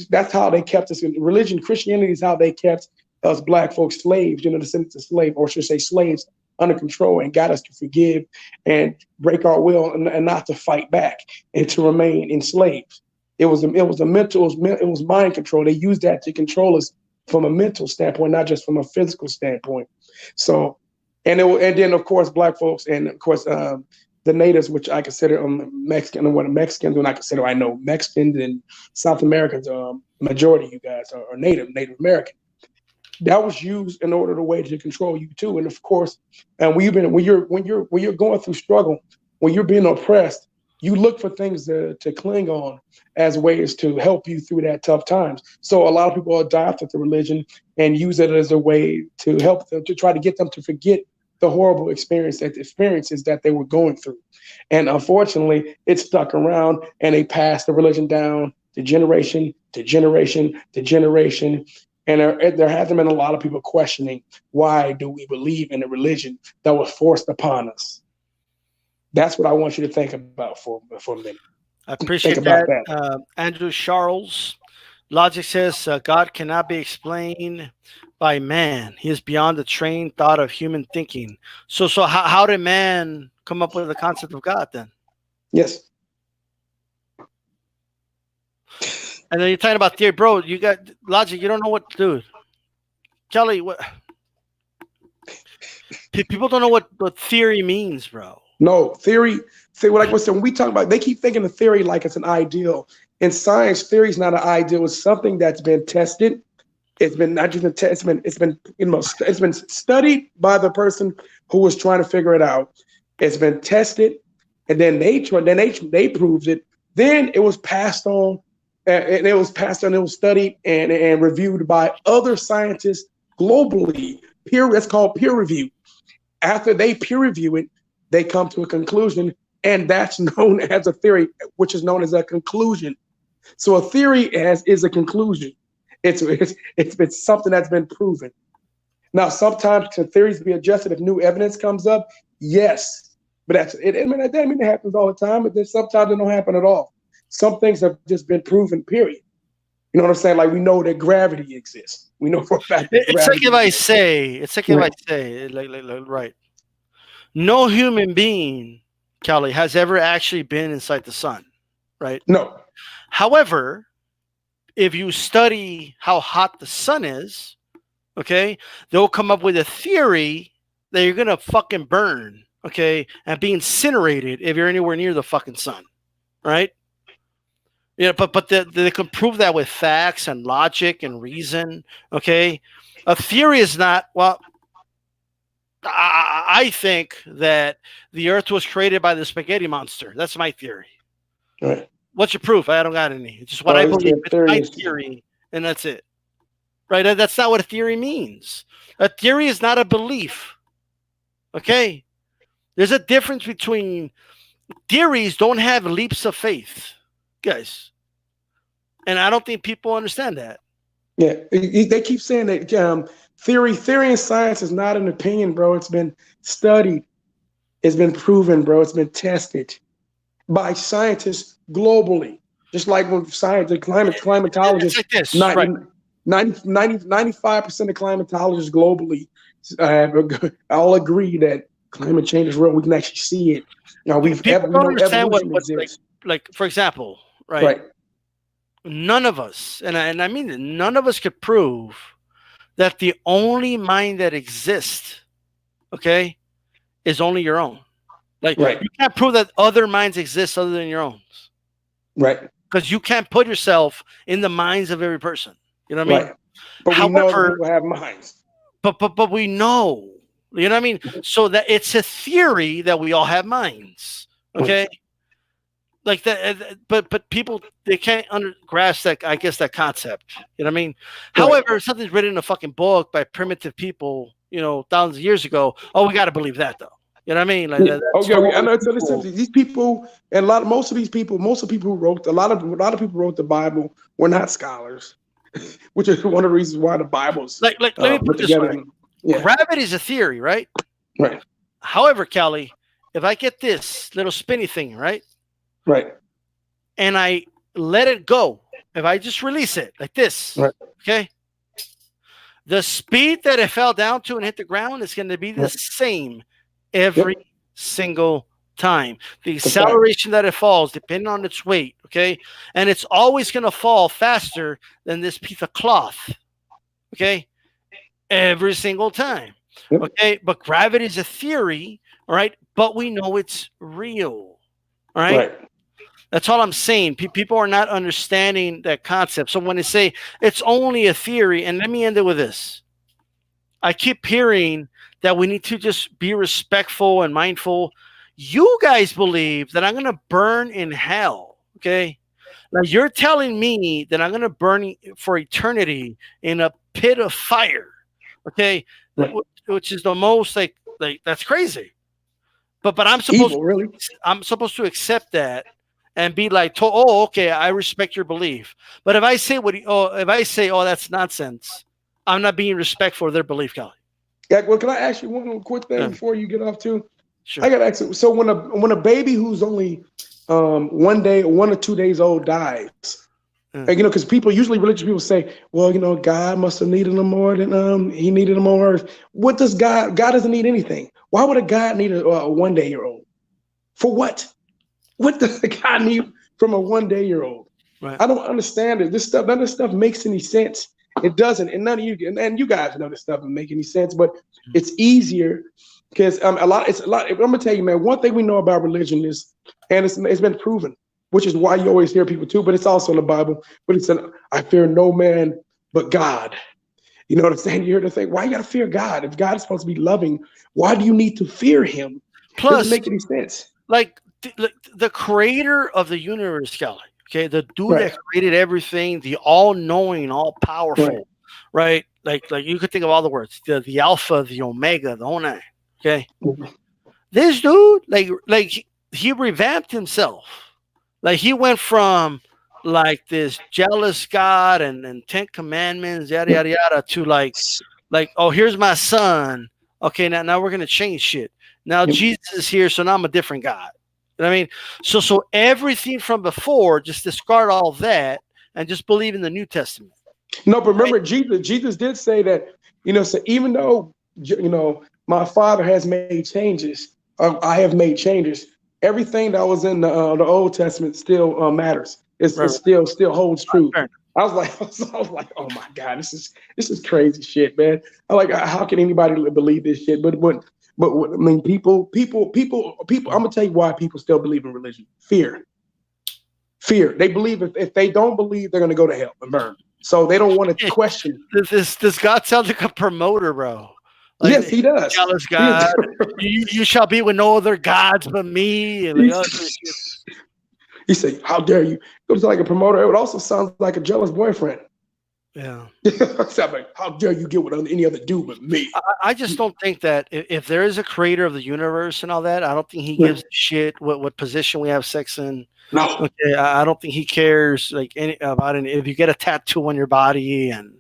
that's how they kept us in religion. Christianity is how they kept us Black folks slaves, descendants of slaves, or should I say slaves under control and got us to forgive and break our will and not to fight back and to remain enslaved. It was mind control. They used that to control us from a mental standpoint, not just from a physical standpoint. So, and then of course black folks and of course the natives, which I consider Mexican, and what Mexicans, when I know Mexicans and South Americans, majority of you guys are Native American. That was used in order to control you too. And of course, and when you're going through struggle, when you're being oppressed, you look for things to cling on as ways to help you through that tough times. So a lot of people adopted the religion and use it as a way to help them, to try to get them to forget the horrible experiences that they were going through. And unfortunately, it stuck around and they passed the religion down to generation to generation to generation. And there hasn't been a lot of people questioning, why do we believe in a religion that was forced upon us? That's what I want you to think about for a minute. I appreciate that. Andrew Charles. Logic says God cannot be explained by man. He is beyond the trained thought of human thinking. So how did man come up with the concept of God then? Yes. And then you're talking about theory, bro. You got logic. You don't know what, dude. Kelly, what? People don't know what theory means, bro. No, theory. Like when we talk about, they keep thinking of theory like it's an ideal. In science, theory is not an ideal. It's something that's been tested. It's been not just it's been studied by the person who was trying to figure it out. It's been tested, and then they proved it. Then it was passed on, and it was studied and reviewed by other scientists globally. That's called peer review. After they peer review it, they come to a conclusion, and that's known as a theory, which is known as a conclusion. So a theory is a conclusion. It's something that's been proven. Now, sometimes can theories be adjusted if new evidence comes up? Yes, but that doesn't mean it happens all the time. But then sometimes it don't happen at all. Some things have just been proven. Period. You know what I'm saying? Like we know that gravity exists. We know for a fact that it's like if I say, right. No human being, Kelly, has ever actually been inside the sun, right? No. However, if you study how hot the sun is, okay, they'll come up with a theory that you're going to fucking burn, okay, and be incinerated if you're anywhere near the fucking sun, right? Yeah, but they can prove that with facts and logic and reason, okay? A theory is not, well, I think that the earth was created by the spaghetti monster. That's my theory. Right. What's your proof? I don't got any. It's just what I believe. It's my theory, and that's it. Right? That's not what a theory means. A theory is not a belief. Okay? There's a difference between theories don't have leaps of faith, guys. And I don't think people understand that. Yeah. They keep saying that theory and science is not an opinion, bro. It's been studied. It's been proven, bro. It's been tested by scientists globally. Just like with science, the climatologists, like this, 95% of climatologists globally all agree that climate change is real. We can actually see it. Now we don't understand what like for example, right? None of us, and I mean none of us could prove that the only mind that exists, okay, is only your own. Like you can't prove that other minds exist other than your own. Right. Because you can't put yourself in the minds of every person. You know what I mean? Right. But however, we know that people have minds. But we know. You know what I mean? So that it's a theory that we all have minds. Okay? Like that, but people, they can't grasp that, I guess, that concept. You know what I mean? However, if something's written in a fucking book by primitive people, you know, thousands of years ago, we got to believe that, though. You know what I mean? Like, I know. So these people, and most of people who wrote a lot of people wrote the Bible were not scholars, which is one of the reasons why the Bible's let me put it this way. Gravity is a theory, right? Right. However, Kelly, if I get this little spinny thing, right? Right. And I let it go, if I just release it like this, right. Okay? The speed that it fell down to and hit the ground is going to be the same every single time. The acceleration that it falls, depending on its weight, okay? And it's always going to fall faster than this piece of cloth, okay? Every single time, okay? But gravity is a theory, all right? But we know it's real, all right? That's all I'm saying. People are not understanding that concept. So when they say it's only a theory, and let me end it with this. I keep hearing that we need to just be respectful and mindful. You guys believe that I'm going to burn in hell, okay? Now you're telling me that I'm going to burn for eternity in a pit of fire, okay? Which is the most like that's crazy. But I'm supposed I'm supposed to accept that and be like, oh, okay, I respect your belief. But if I say oh, that's nonsense, I'm not being respectful of their belief, Kelly. Yeah, well, can I ask you one quick thing before you get off too? Sure. I got to ask you. So when a baby who's only 1 or 2 days old dies, and, because religious people say, well, God must have needed them more than he needed them on earth. What does God doesn't need anything. Why would a God need a 1 day-old? For what? What does God need from a 1 day-old? Right. I don't understand it. None of this stuff makes any sense. It doesn't, and none of you, and you guys know this stuff doesn't make any sense. But it's easier because I'm gonna tell you, man. One thing we know about religion is, and it's been proven, which is why you always hear people too. But it's also in the Bible. But it's I fear no man but God. You know what I'm saying? You hear the thing. Why you gotta fear God? If God is supposed to be loving, why do you need to fear Him? Plus, doesn't make any sense. Like the creator of the universe, Kelly. Okay, the dude that created everything, the all-knowing, all-powerful, right? Like you could think of all the words, the Alpha, the Omega, the whole nine. Okay, this dude, like he revamped himself. Like he went from like this jealous God and 10 Commandments, yada yada yada, to like oh, here's my son. Okay, now we're gonna change shit. Now Jesus is here, so now I'm a different God. You know what I mean? So everything from before, just discard all that and just believe in the New Testament. No, but remember, Jesus did say that, so even though, my Father has made changes, I have made changes, everything that was in the Old Testament still matters. It still holds true. Right. I was like, oh my God, this is crazy shit, man. How can anybody believe this shit? But I mean, people. I'm gonna tell you why people still believe in religion. Fear. They believe if they don't believe, they're gonna go to hell and burn. So they don't want to question. This God sounds like a promoter, bro. Like, yes, he does. Jealous God. you shall be with no other gods but me. And he said, "How dare you?" It was like a promoter. It would also sound like a jealous boyfriend. Yeah. Like, how dare you get with any other dude but me? I just don't think that if there is a creator of the universe and all that, I don't think he gives a shit what position we have sex in. No. Okay, I don't think he cares about it. If you get a tattoo on your body and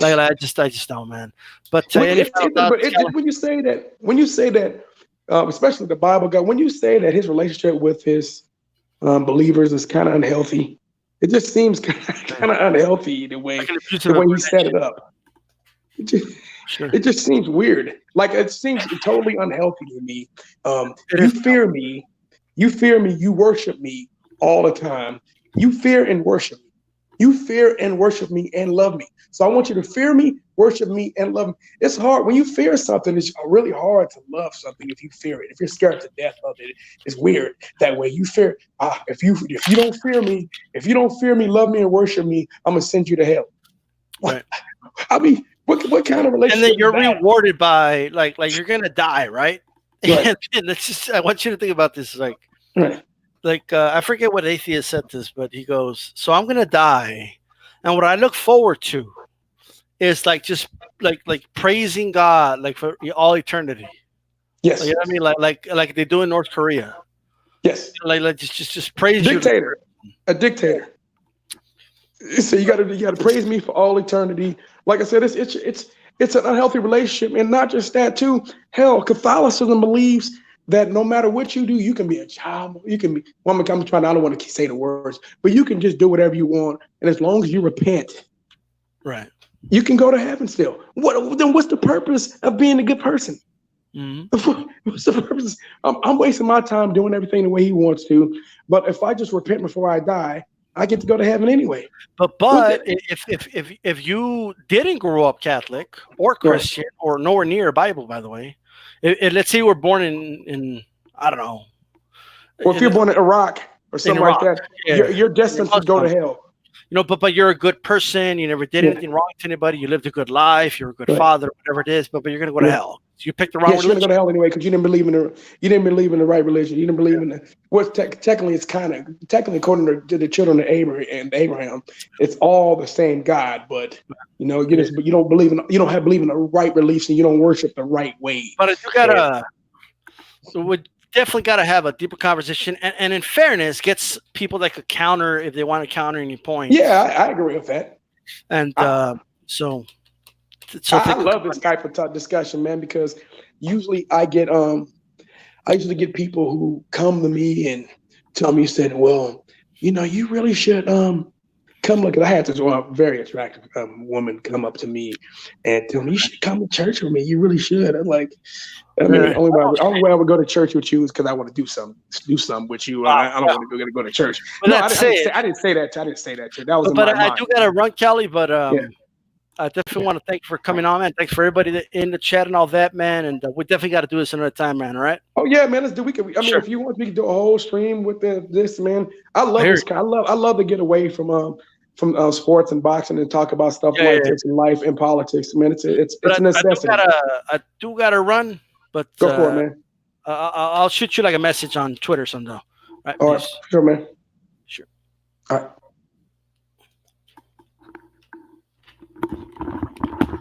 I just don't, man. But when you say that, especially the Bible guy, when you say that his relationship with his believers is kind of unhealthy. It just seems kind of unhealthy the way he set it up. It just seems weird. Like it seems totally unhealthy to me. You fear me, you worship me all the time. You fear and worship me. You fear and worship me and love me. So I want you to fear me, worship me, and love me. It's hard. When you fear something, it's really hard to love something if you fear it. If you're scared to death of it, it's weird that way. You fear, if you don't fear me, love me and worship me, I'm gonna send you to hell. Right. I mean, what kind of relationship? And then you're rewarded by like you're gonna die, right? And it's just, I want you to think about this, I forget what atheist said this, but he goes, so I'm gonna die, and what I look forward to is just praising God for all eternity. Yes, you know what I mean, like they do in North Korea. Yes, just praise dictator, a dictator. So you gotta praise me for all eternity. Like I said, it's an unhealthy relationship, and not just that too. Hell, Catholicism believes that no matter what you do, you can be a child. You can be. Well, I'm trying. I don't want to say the words, but you can just do whatever you want, and as long as you repent, right? you can go to heaven still. Then what's the purpose of being a good person? Mm-hmm. What's the purpose? I'm wasting my time doing everything the way he wants to. But if I just repent before I die, I get to go to heaven anyway. But if you didn't grow up Catholic or Christian or nowhere near Bible, by the way, let's say we're born in I don't know. Or if you're born in Iraq or something like that, you're destined to go to hell. You know, but you're a good person. You never did anything wrong to anybody. You lived a good life. You're a good father, whatever it is. But you're gonna go to hell. So you picked the wrong religion. You're gonna go to hell anyway because you didn't believe in the right religion. You didn't believe in technically it's technically according to the children of Abraham, it's all the same God. But you know, you don't believe in the right beliefs and you don't worship the right way. But you gotta. We definitely got to have a deeper conversation, and in fairness, gets people that could counter if they want to counter any points. Yeah, I agree with that. And so I love this type of discussion, man, because usually I usually get people who come to me and tell me, said, well, you know, you really should come look at. I had this very attractive woman come up to me and tell me, you should come to church with me. You really should. I'm like, I mean, the only way I would go to church with you is because I want to do something with you. I don't want to go to church. No, I didn't say that. I didn't say that. That was but I do got to run, Kelly. But I definitely want to thank you for coming on, man. Thanks for everybody in the chat and all that, man. And we definitely got to do this another time, man. All right? Oh yeah, man. Let's do. If you want, we can do a whole stream with this, man. I love this. I love to get away from sports and boxing and talk about stuff like this in life and politics, man. It's a necessity. I do gotta run, but go for it, man. I'll shoot you like a message on Twitter sometime. All right, sure, man. Sure. All right.